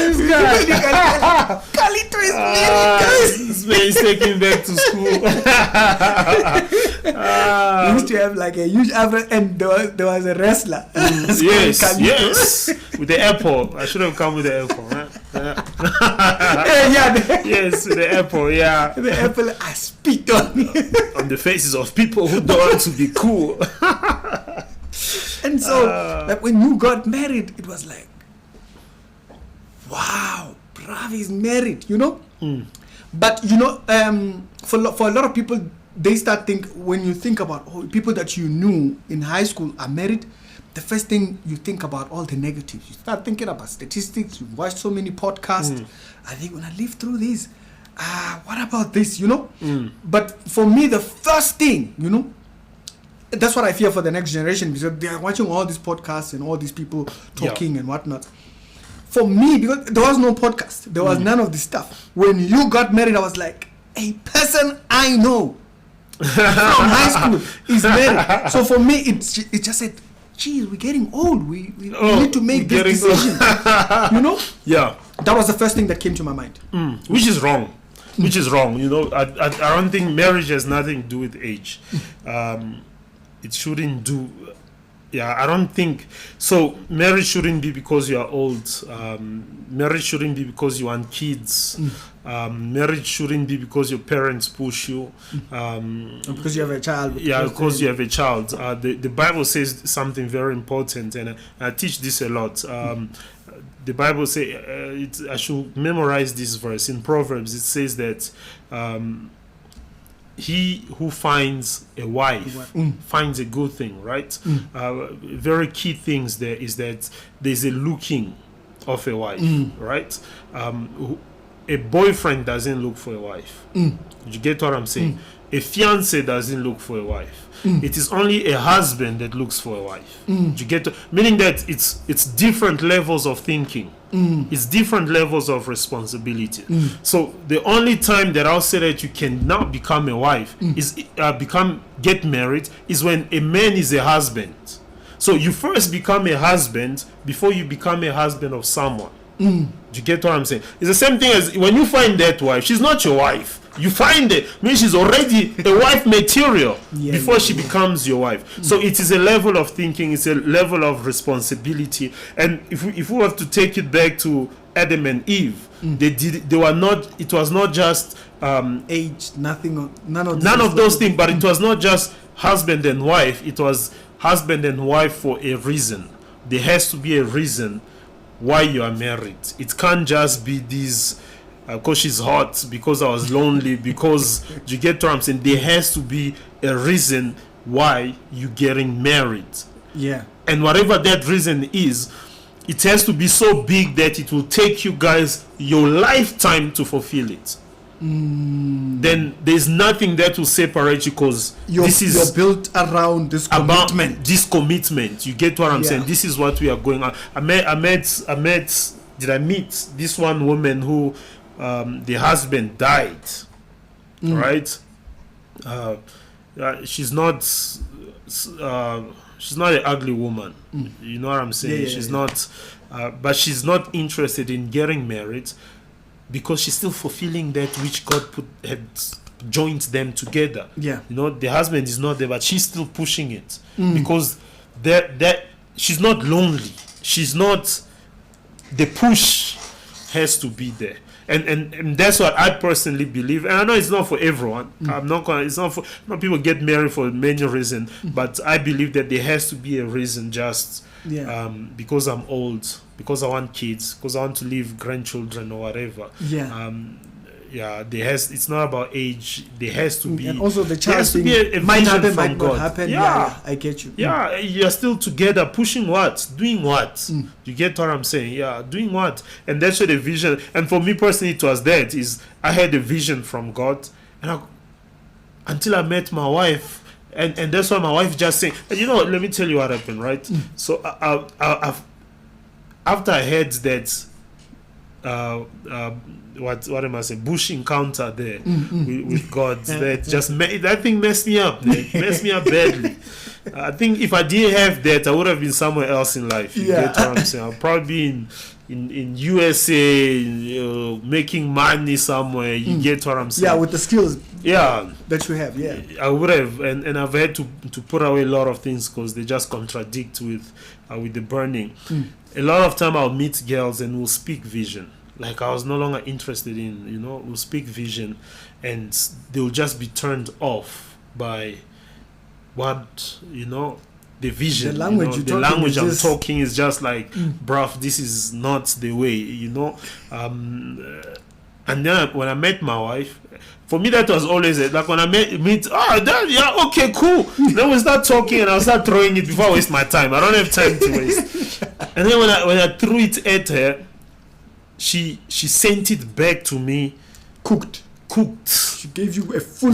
This guy. Carlito is married, guys. This man is taking back to school. We used to have like a huge average, and there was a wrestler. Yes. With the apple. I should have come with the apple. Huh? Yes, with the apple. Yeah. The apple. I spit on the faces of people who don't want to be cool. And so, like, when you got married, it was like, wow, Brav is married, you know. But you know, for a lot of people, they start when you think about people that you knew in high school are married, the first thing you think about all the negatives. You start thinking about statistics. You've watched so many podcasts. I think when I live through this, what about this? You know. But for me, the first thing, you know, that's what I fear for the next generation, because they are watching all these podcasts and all these people talking and whatnot. For me, because there was no podcast, there was none of this stuff. When you got married, I was like, a person I know from high school is married. So for me, it just said, geez, we're getting old. We need to make this decision. You know? Yeah. That was the first thing that came to my mind. Which is wrong. You know, I don't think marriage has nothing to do with age. it shouldn't do. Yeah, I don't think so. Marriage shouldn't be because you are old. Marriage shouldn't be because you want kids. Marriage shouldn't be because your parents push you. Or because you have a child. Yeah, because you have a child. The Bible says something very important, and I teach this a lot. The Bible says, I should memorize this verse. In Proverbs, it says that he who finds a wife finds a good thing, right? Very key things there is that there's a looking of a wife, right? A boyfriend doesn't look for a wife. You get what I'm saying? A fiance doesn't look for a wife. It is only a husband that looks for a wife. You get meaning that it's different levels of thinking. It's different levels of responsibility. So the only time that I'll say that you cannot become a wife is get married is when a man is a husband. So you first become a husband before you become a husband of someone. Do you get what I'm saying? It's the same thing as when you find that wife. She's not your wife. You find it, means she's already a wife material before she becomes your wife. So it is a level of thinking, it's a level of responsibility. And if we have to take it back to Adam and Eve, they were not. It was not just age, none of those things. But it was not just husband and wife. It was husband and wife for a reason. There has to be a reason why you are married. It can't just be these. Because she's hot, because I was lonely, because you get what I'm saying. There has to be a reason why you're getting married. Yeah. And whatever that reason is, it has to be so big that it will take you guys your lifetime to fulfill it. Then there's nothing that will separate you, because you're built around this commitment. About this commitment. You get what I'm saying? This is what we are going on. I met this one woman who the husband died, right? She's not an ugly woman. You know what I'm saying? She's not, but she's not interested in getting married because she's still fulfilling that which God had joined them together. Yeah, you know, the husband is not there, but she's still pushing it because that she's not lonely. She's not. The push has to be there. And that's what I personally believe. And I know it's not for everyone. I'm not gonna. It's not for. Not people get married for many reasons. But I believe that there has to be a reason. Just because I'm old, because I want kids, because I want to leave grandchildren or whatever. It's not about age. There has to be. And also the child thing might happen, might not happen. Yeah, I get you. Yeah, you're still together, pushing what, doing what. You get what I'm saying? Yeah, doing what, and that's what the vision. And for me personally, it was that. Is I had a vision from God, and until I met my wife. And that's why my wife just saying, you know, let me tell you what happened, right? So after I had that. What am I saying? Bush encounter there with God that just that thing messed me up. Messed me up badly. I think if I didn't have that, I would have been somewhere else in life. You get what I'm saying? I'll probably be in USA, making money somewhere. You get what I'm saying? Yeah, with the skills. Yeah, that you have. Yeah, I would have, and I've had to put away a lot of things because they just contradict with the burning. A lot of time I'll meet girls and we'll speak vision. Like I was no longer interested in, we'll speak vision, and they'll just be turned off by what, the vision. The language I'm talking is just like, bruv, this is not the way, And then when I met my wife, for me that was always it. Like when I okay, cool. Then we start talking and I'll start throwing it before I waste my time. I don't have time to waste. And then when I threw it at her, she sent it back to me cooked. She gave you a full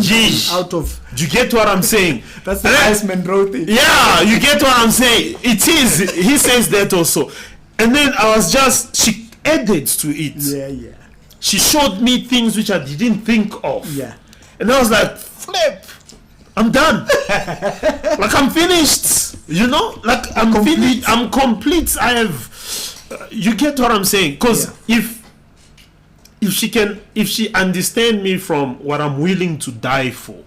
out of. Do you get what I'm saying? That's the Ice Monroe thing. Yeah, you get what I'm saying. It is. He says that also. And then she added to it. Yeah. She showed me things which I didn't think of. Yeah. And I was like, flip. I'm done. Like I'm finished. Like I'm finished. I'm complete. I have. You get what I'm saying? Because if she understand me from what I'm willing to die for,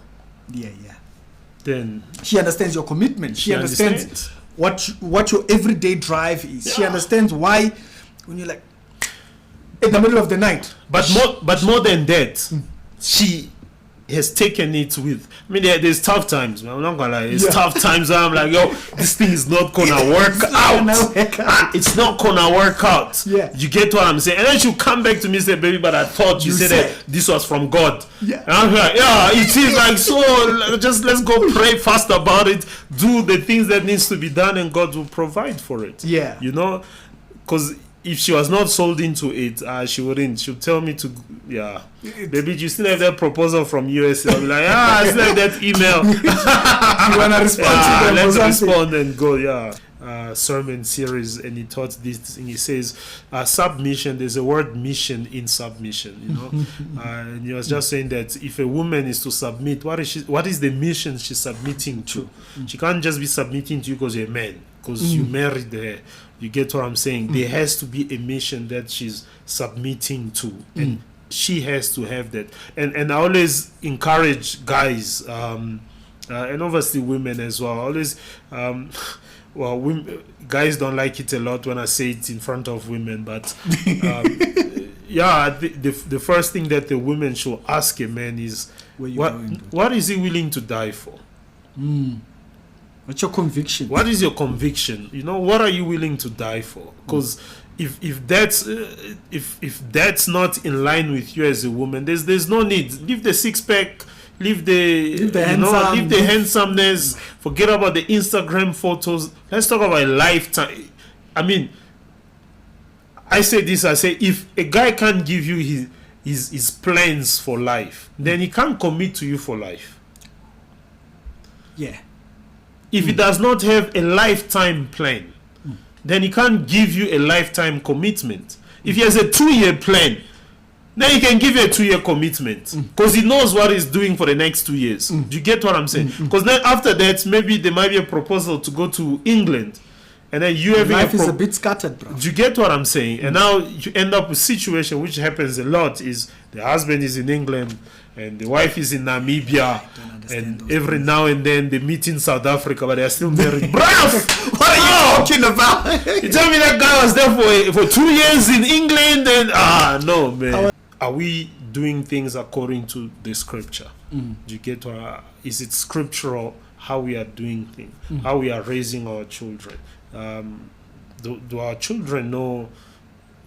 then she understands your commitment. She understands what your everyday drive is. She understands why when you're like in the middle of the night. But more than that, she has taken it with. I mean, there's tough times. I'm not gonna lie. It's tough times where I'm like, yo, this thing is not gonna work out. It's not gonna work out. Yeah. You get what I'm saying? And then she'll come back to me and say, baby, but I thought you said that this was from God. Yeah. And I'm like, yeah, it is like so. Just let's go pray fast about it. Do the things that needs to be done, and God will provide for it. Yeah. You know, because if she was not sold into it, she wouldn't. She'll tell me to, baby, you still have that proposal from US? I'll be like, I still have that email. You wanna respond to them? Let's respond and go. Sermon series, and he taught this thing. He says, submission. There's a word mission in submission. You know, and he was just saying that if a woman is to submit, what is the mission she's submitting to? She can't just be submitting to you because you're a man, because you married her. You get what I'm saying? There has to be a mission that she's submitting to, and she has to have that. And I always encourage guys, and obviously women as well. Always, guys don't like it a lot when I say it in front of women, but the first thing that the women should ask a man is, what is he willing to die for? What's your conviction? What is your conviction? You know, what are you willing to die for? Because if that's not in line with you as a woman, there's no need. Leave the six pack, leave the handsomeness. Forget about the Instagram photos. Let's talk about a lifetime. I mean, I say if a guy can't give you his plans for life, then he can't commit to you for life. Yeah. If he does not have a lifetime plan, then he can't give you a lifetime commitment. If he has a 2-year plan, then he can give you a 2-year commitment because he knows what he's doing for the next 2 years. Do you get what I'm saying? Because then after that, maybe there might be a proposal to go to England, and then you have life is a bit scattered, bro. Do you get what I'm saying? And now you end up with a situation which happens a lot: is the husband is in England and the wife is in Namibia, and every now and then they meet in South Africa, but they are still married. Bruv, what are you talking about? You tell me that guy was there for 2 years in England, and no, man. Are we doing things according to the scripture? Do you get what? Is it scriptural how we are doing things, how we are raising our children? Do our children know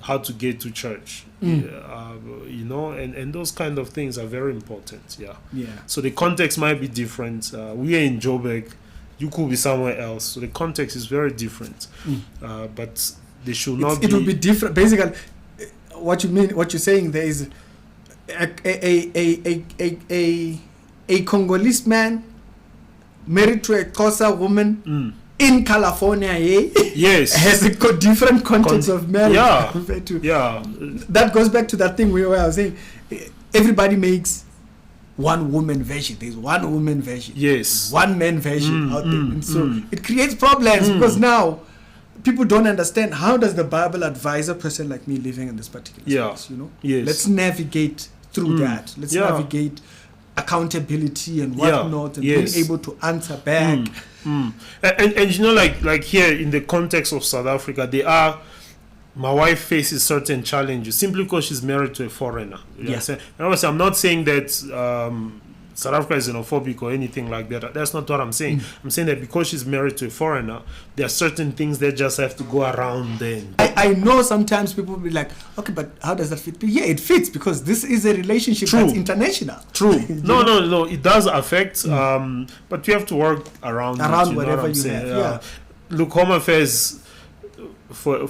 how to get to church? You know, and those kind of things are very important. So the context might be different. We are in Joburg, you could be somewhere else, so the context is very different. But they should not it will be different. Basically, what you're saying, there is a Congolese man married to a Xhosa woman in California, yes, has a different context of marriage. That goes back to that thing where I was saying, everybody makes one woman version. There's one woman version. Yes, one man version out there. And so it creates problems because now people don't understand, how does the Bible advise a person like me living in this particular space? You know, let's navigate through that. Let's navigate accountability and whatnot, and being able to answer back. And you know, like here in the context of South Africa, my wife faces certain challenges simply because she's married to a foreigner. And obviously, I'm not saying that South Africa is xenophobic or anything like that. That's not what I'm saying. I'm saying that because she's married to a foreigner, there are certain things that just have to go around then. I know sometimes people will be like, okay, but how does that fit? Yeah, it fits because this is a relationship that's international. True. No, it does affect, but you have to work around it, whatever you have. Look, Home Affairs, for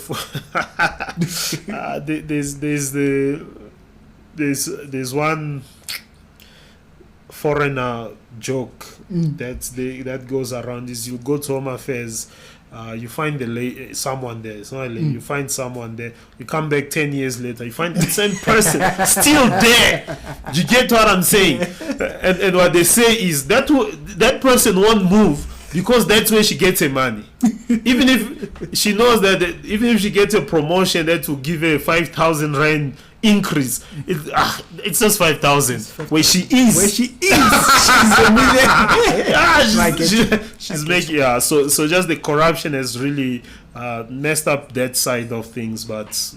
there's one foreigner joke that goes around is you go to Home Affairs, you find someone there. It's not a lady. You find someone there. You come back 10 years later. You find the same person still there. You get what I'm saying? And what they say is that person won't move because that's where she gets her money. Even if she knows that, even if she gets a promotion that will give her 5,000 rand increase, it's just 5,000. Where she is, she's a millionaire. She's making So just the corruption has really messed up that side of things, but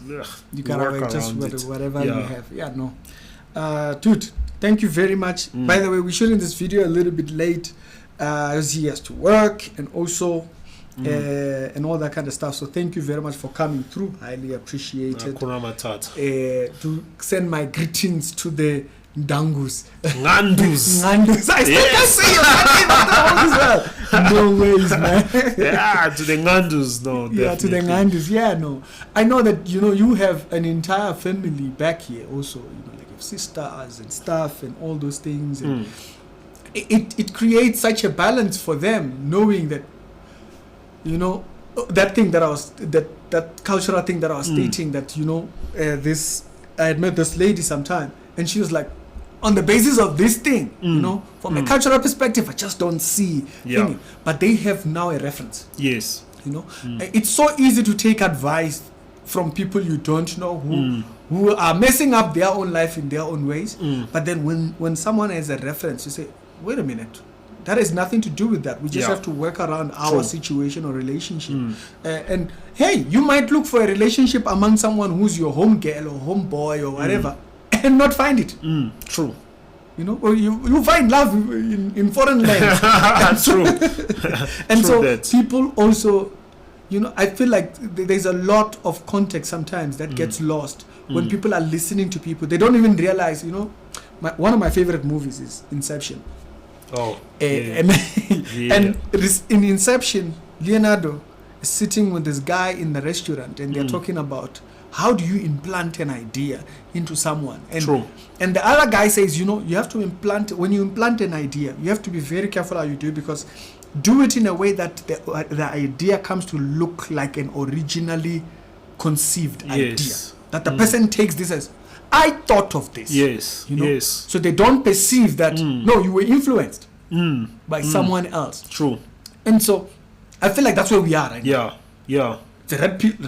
you gotta just whatever you have. Dude, thank you very much. By the way, we're shooting this video a little bit late as he has to work and also and all that kind of stuff. So thank you very much for coming through. Highly appreciated. To send my greetings to the Ngandus. Ngandus. I still say your name. No ways, man. To the Ngandus, no. Yeah, to the Ngandus. No. I know that you have an entire family back here also. Like your sisters and stuff and all those things. And it creates such a balance for them, knowing that that thing that I was that cultural thing that I was stating, that I had met this lady sometime and she was like, on the basis of this thing, from a cultural perspective, I just don't see thinking. But they have now a reference. Yes. It's so easy to take advice from people you don't know who are messing up their own life in their own ways. But then when someone has a reference, you say, wait a minute, that has nothing to do with that. We just have to work around our situation or relationship. And hey, you might look for a relationship among someone who's your home girl or home boy or whatever and not find it. True. Or you find love in foreign lands. True. And True so that. people also, I feel like there's a lot of context sometimes that gets lost when people are listening to people. They don't even realize, one of my favorite movies is Inception. And in Inception, Leonardo is sitting with this guy in the restaurant and they're talking about how do you implant an idea into someone. And the other guy says, you have to when you implant an idea, you have to be very careful how you do it, because do it in a way that the idea comes to look like an originally conceived idea. That the person takes this as, I thought of this. Yes. So they don't perceive that, no, you were influenced by someone else. True. And so I feel like that's where we are right now. Yeah. The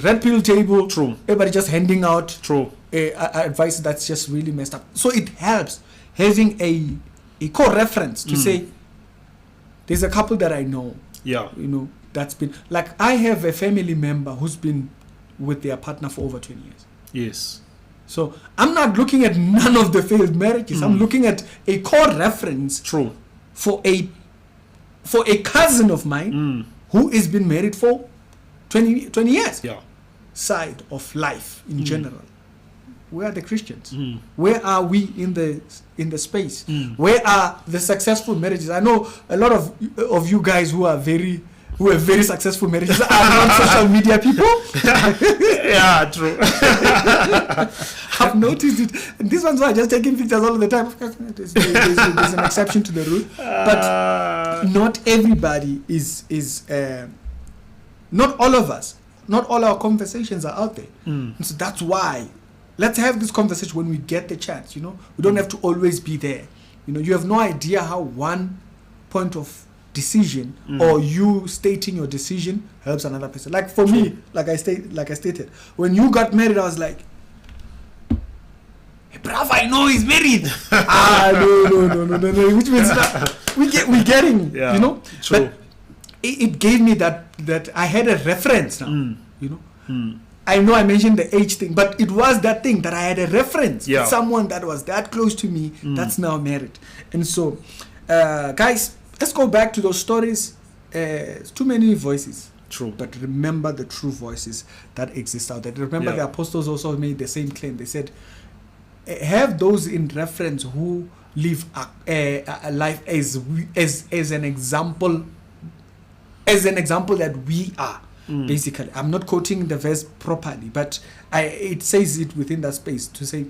red pill table. True. Everybody just handing out True. Advice that's just really messed up. So it helps having a core reference to say, there's a couple that I know. That's been, like, I have a family member who's been with their partner for over 20 years. Yes. So I'm not looking at none of the failed marriages. I'm looking at a core reference. True. For a cousin of mine who has been married for 20 years. Side of life in general. Where are the Christians? Where are we in the space? Where are the successful marriages? I know a lot of you guys who have very successful marriages are not social media people. True. I've noticed it. And these ones are just taking pictures all the time. Of course, there's an exception to the rule. But not everybody is not all of us. Not all our conversations are out there. And so that's why let's have this conversation when we get the chance. We don't have to always be there. You have no idea how one point of decision or you stating your decision helps another person. Like for me, like I stated, when you got married, I was like, hey, bruv, I know he's married. No. Which means that we're getting, True. But it gave me that I had a reference now, I know I mentioned the age thing, but it was that thing that I had a reference. Someone that was that close to me that's now married. And so, guys, let's go back to those stories. Too many voices. True. But remember the true voices that exist out there. Remember the apostles also made the same claim. They said, have those in reference who live a life as an example, that we are. Basically, I'm not quoting the verse properly, but it says it within that space to say,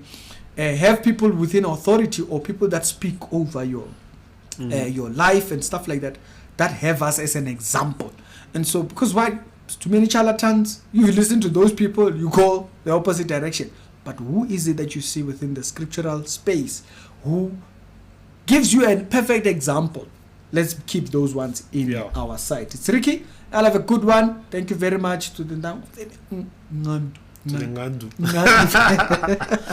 have people within authority or people that speak over your life and stuff like that have us as an example. And so, because why? Too many charlatans, you listen to those people, you go the opposite direction. But who is it that you see within the scriptural space who gives you a perfect example let's keep those ones in Yeah. our sight. It's Ricky. I'll have a good one. Thank you very much to the To the Ngandu. Ngandu.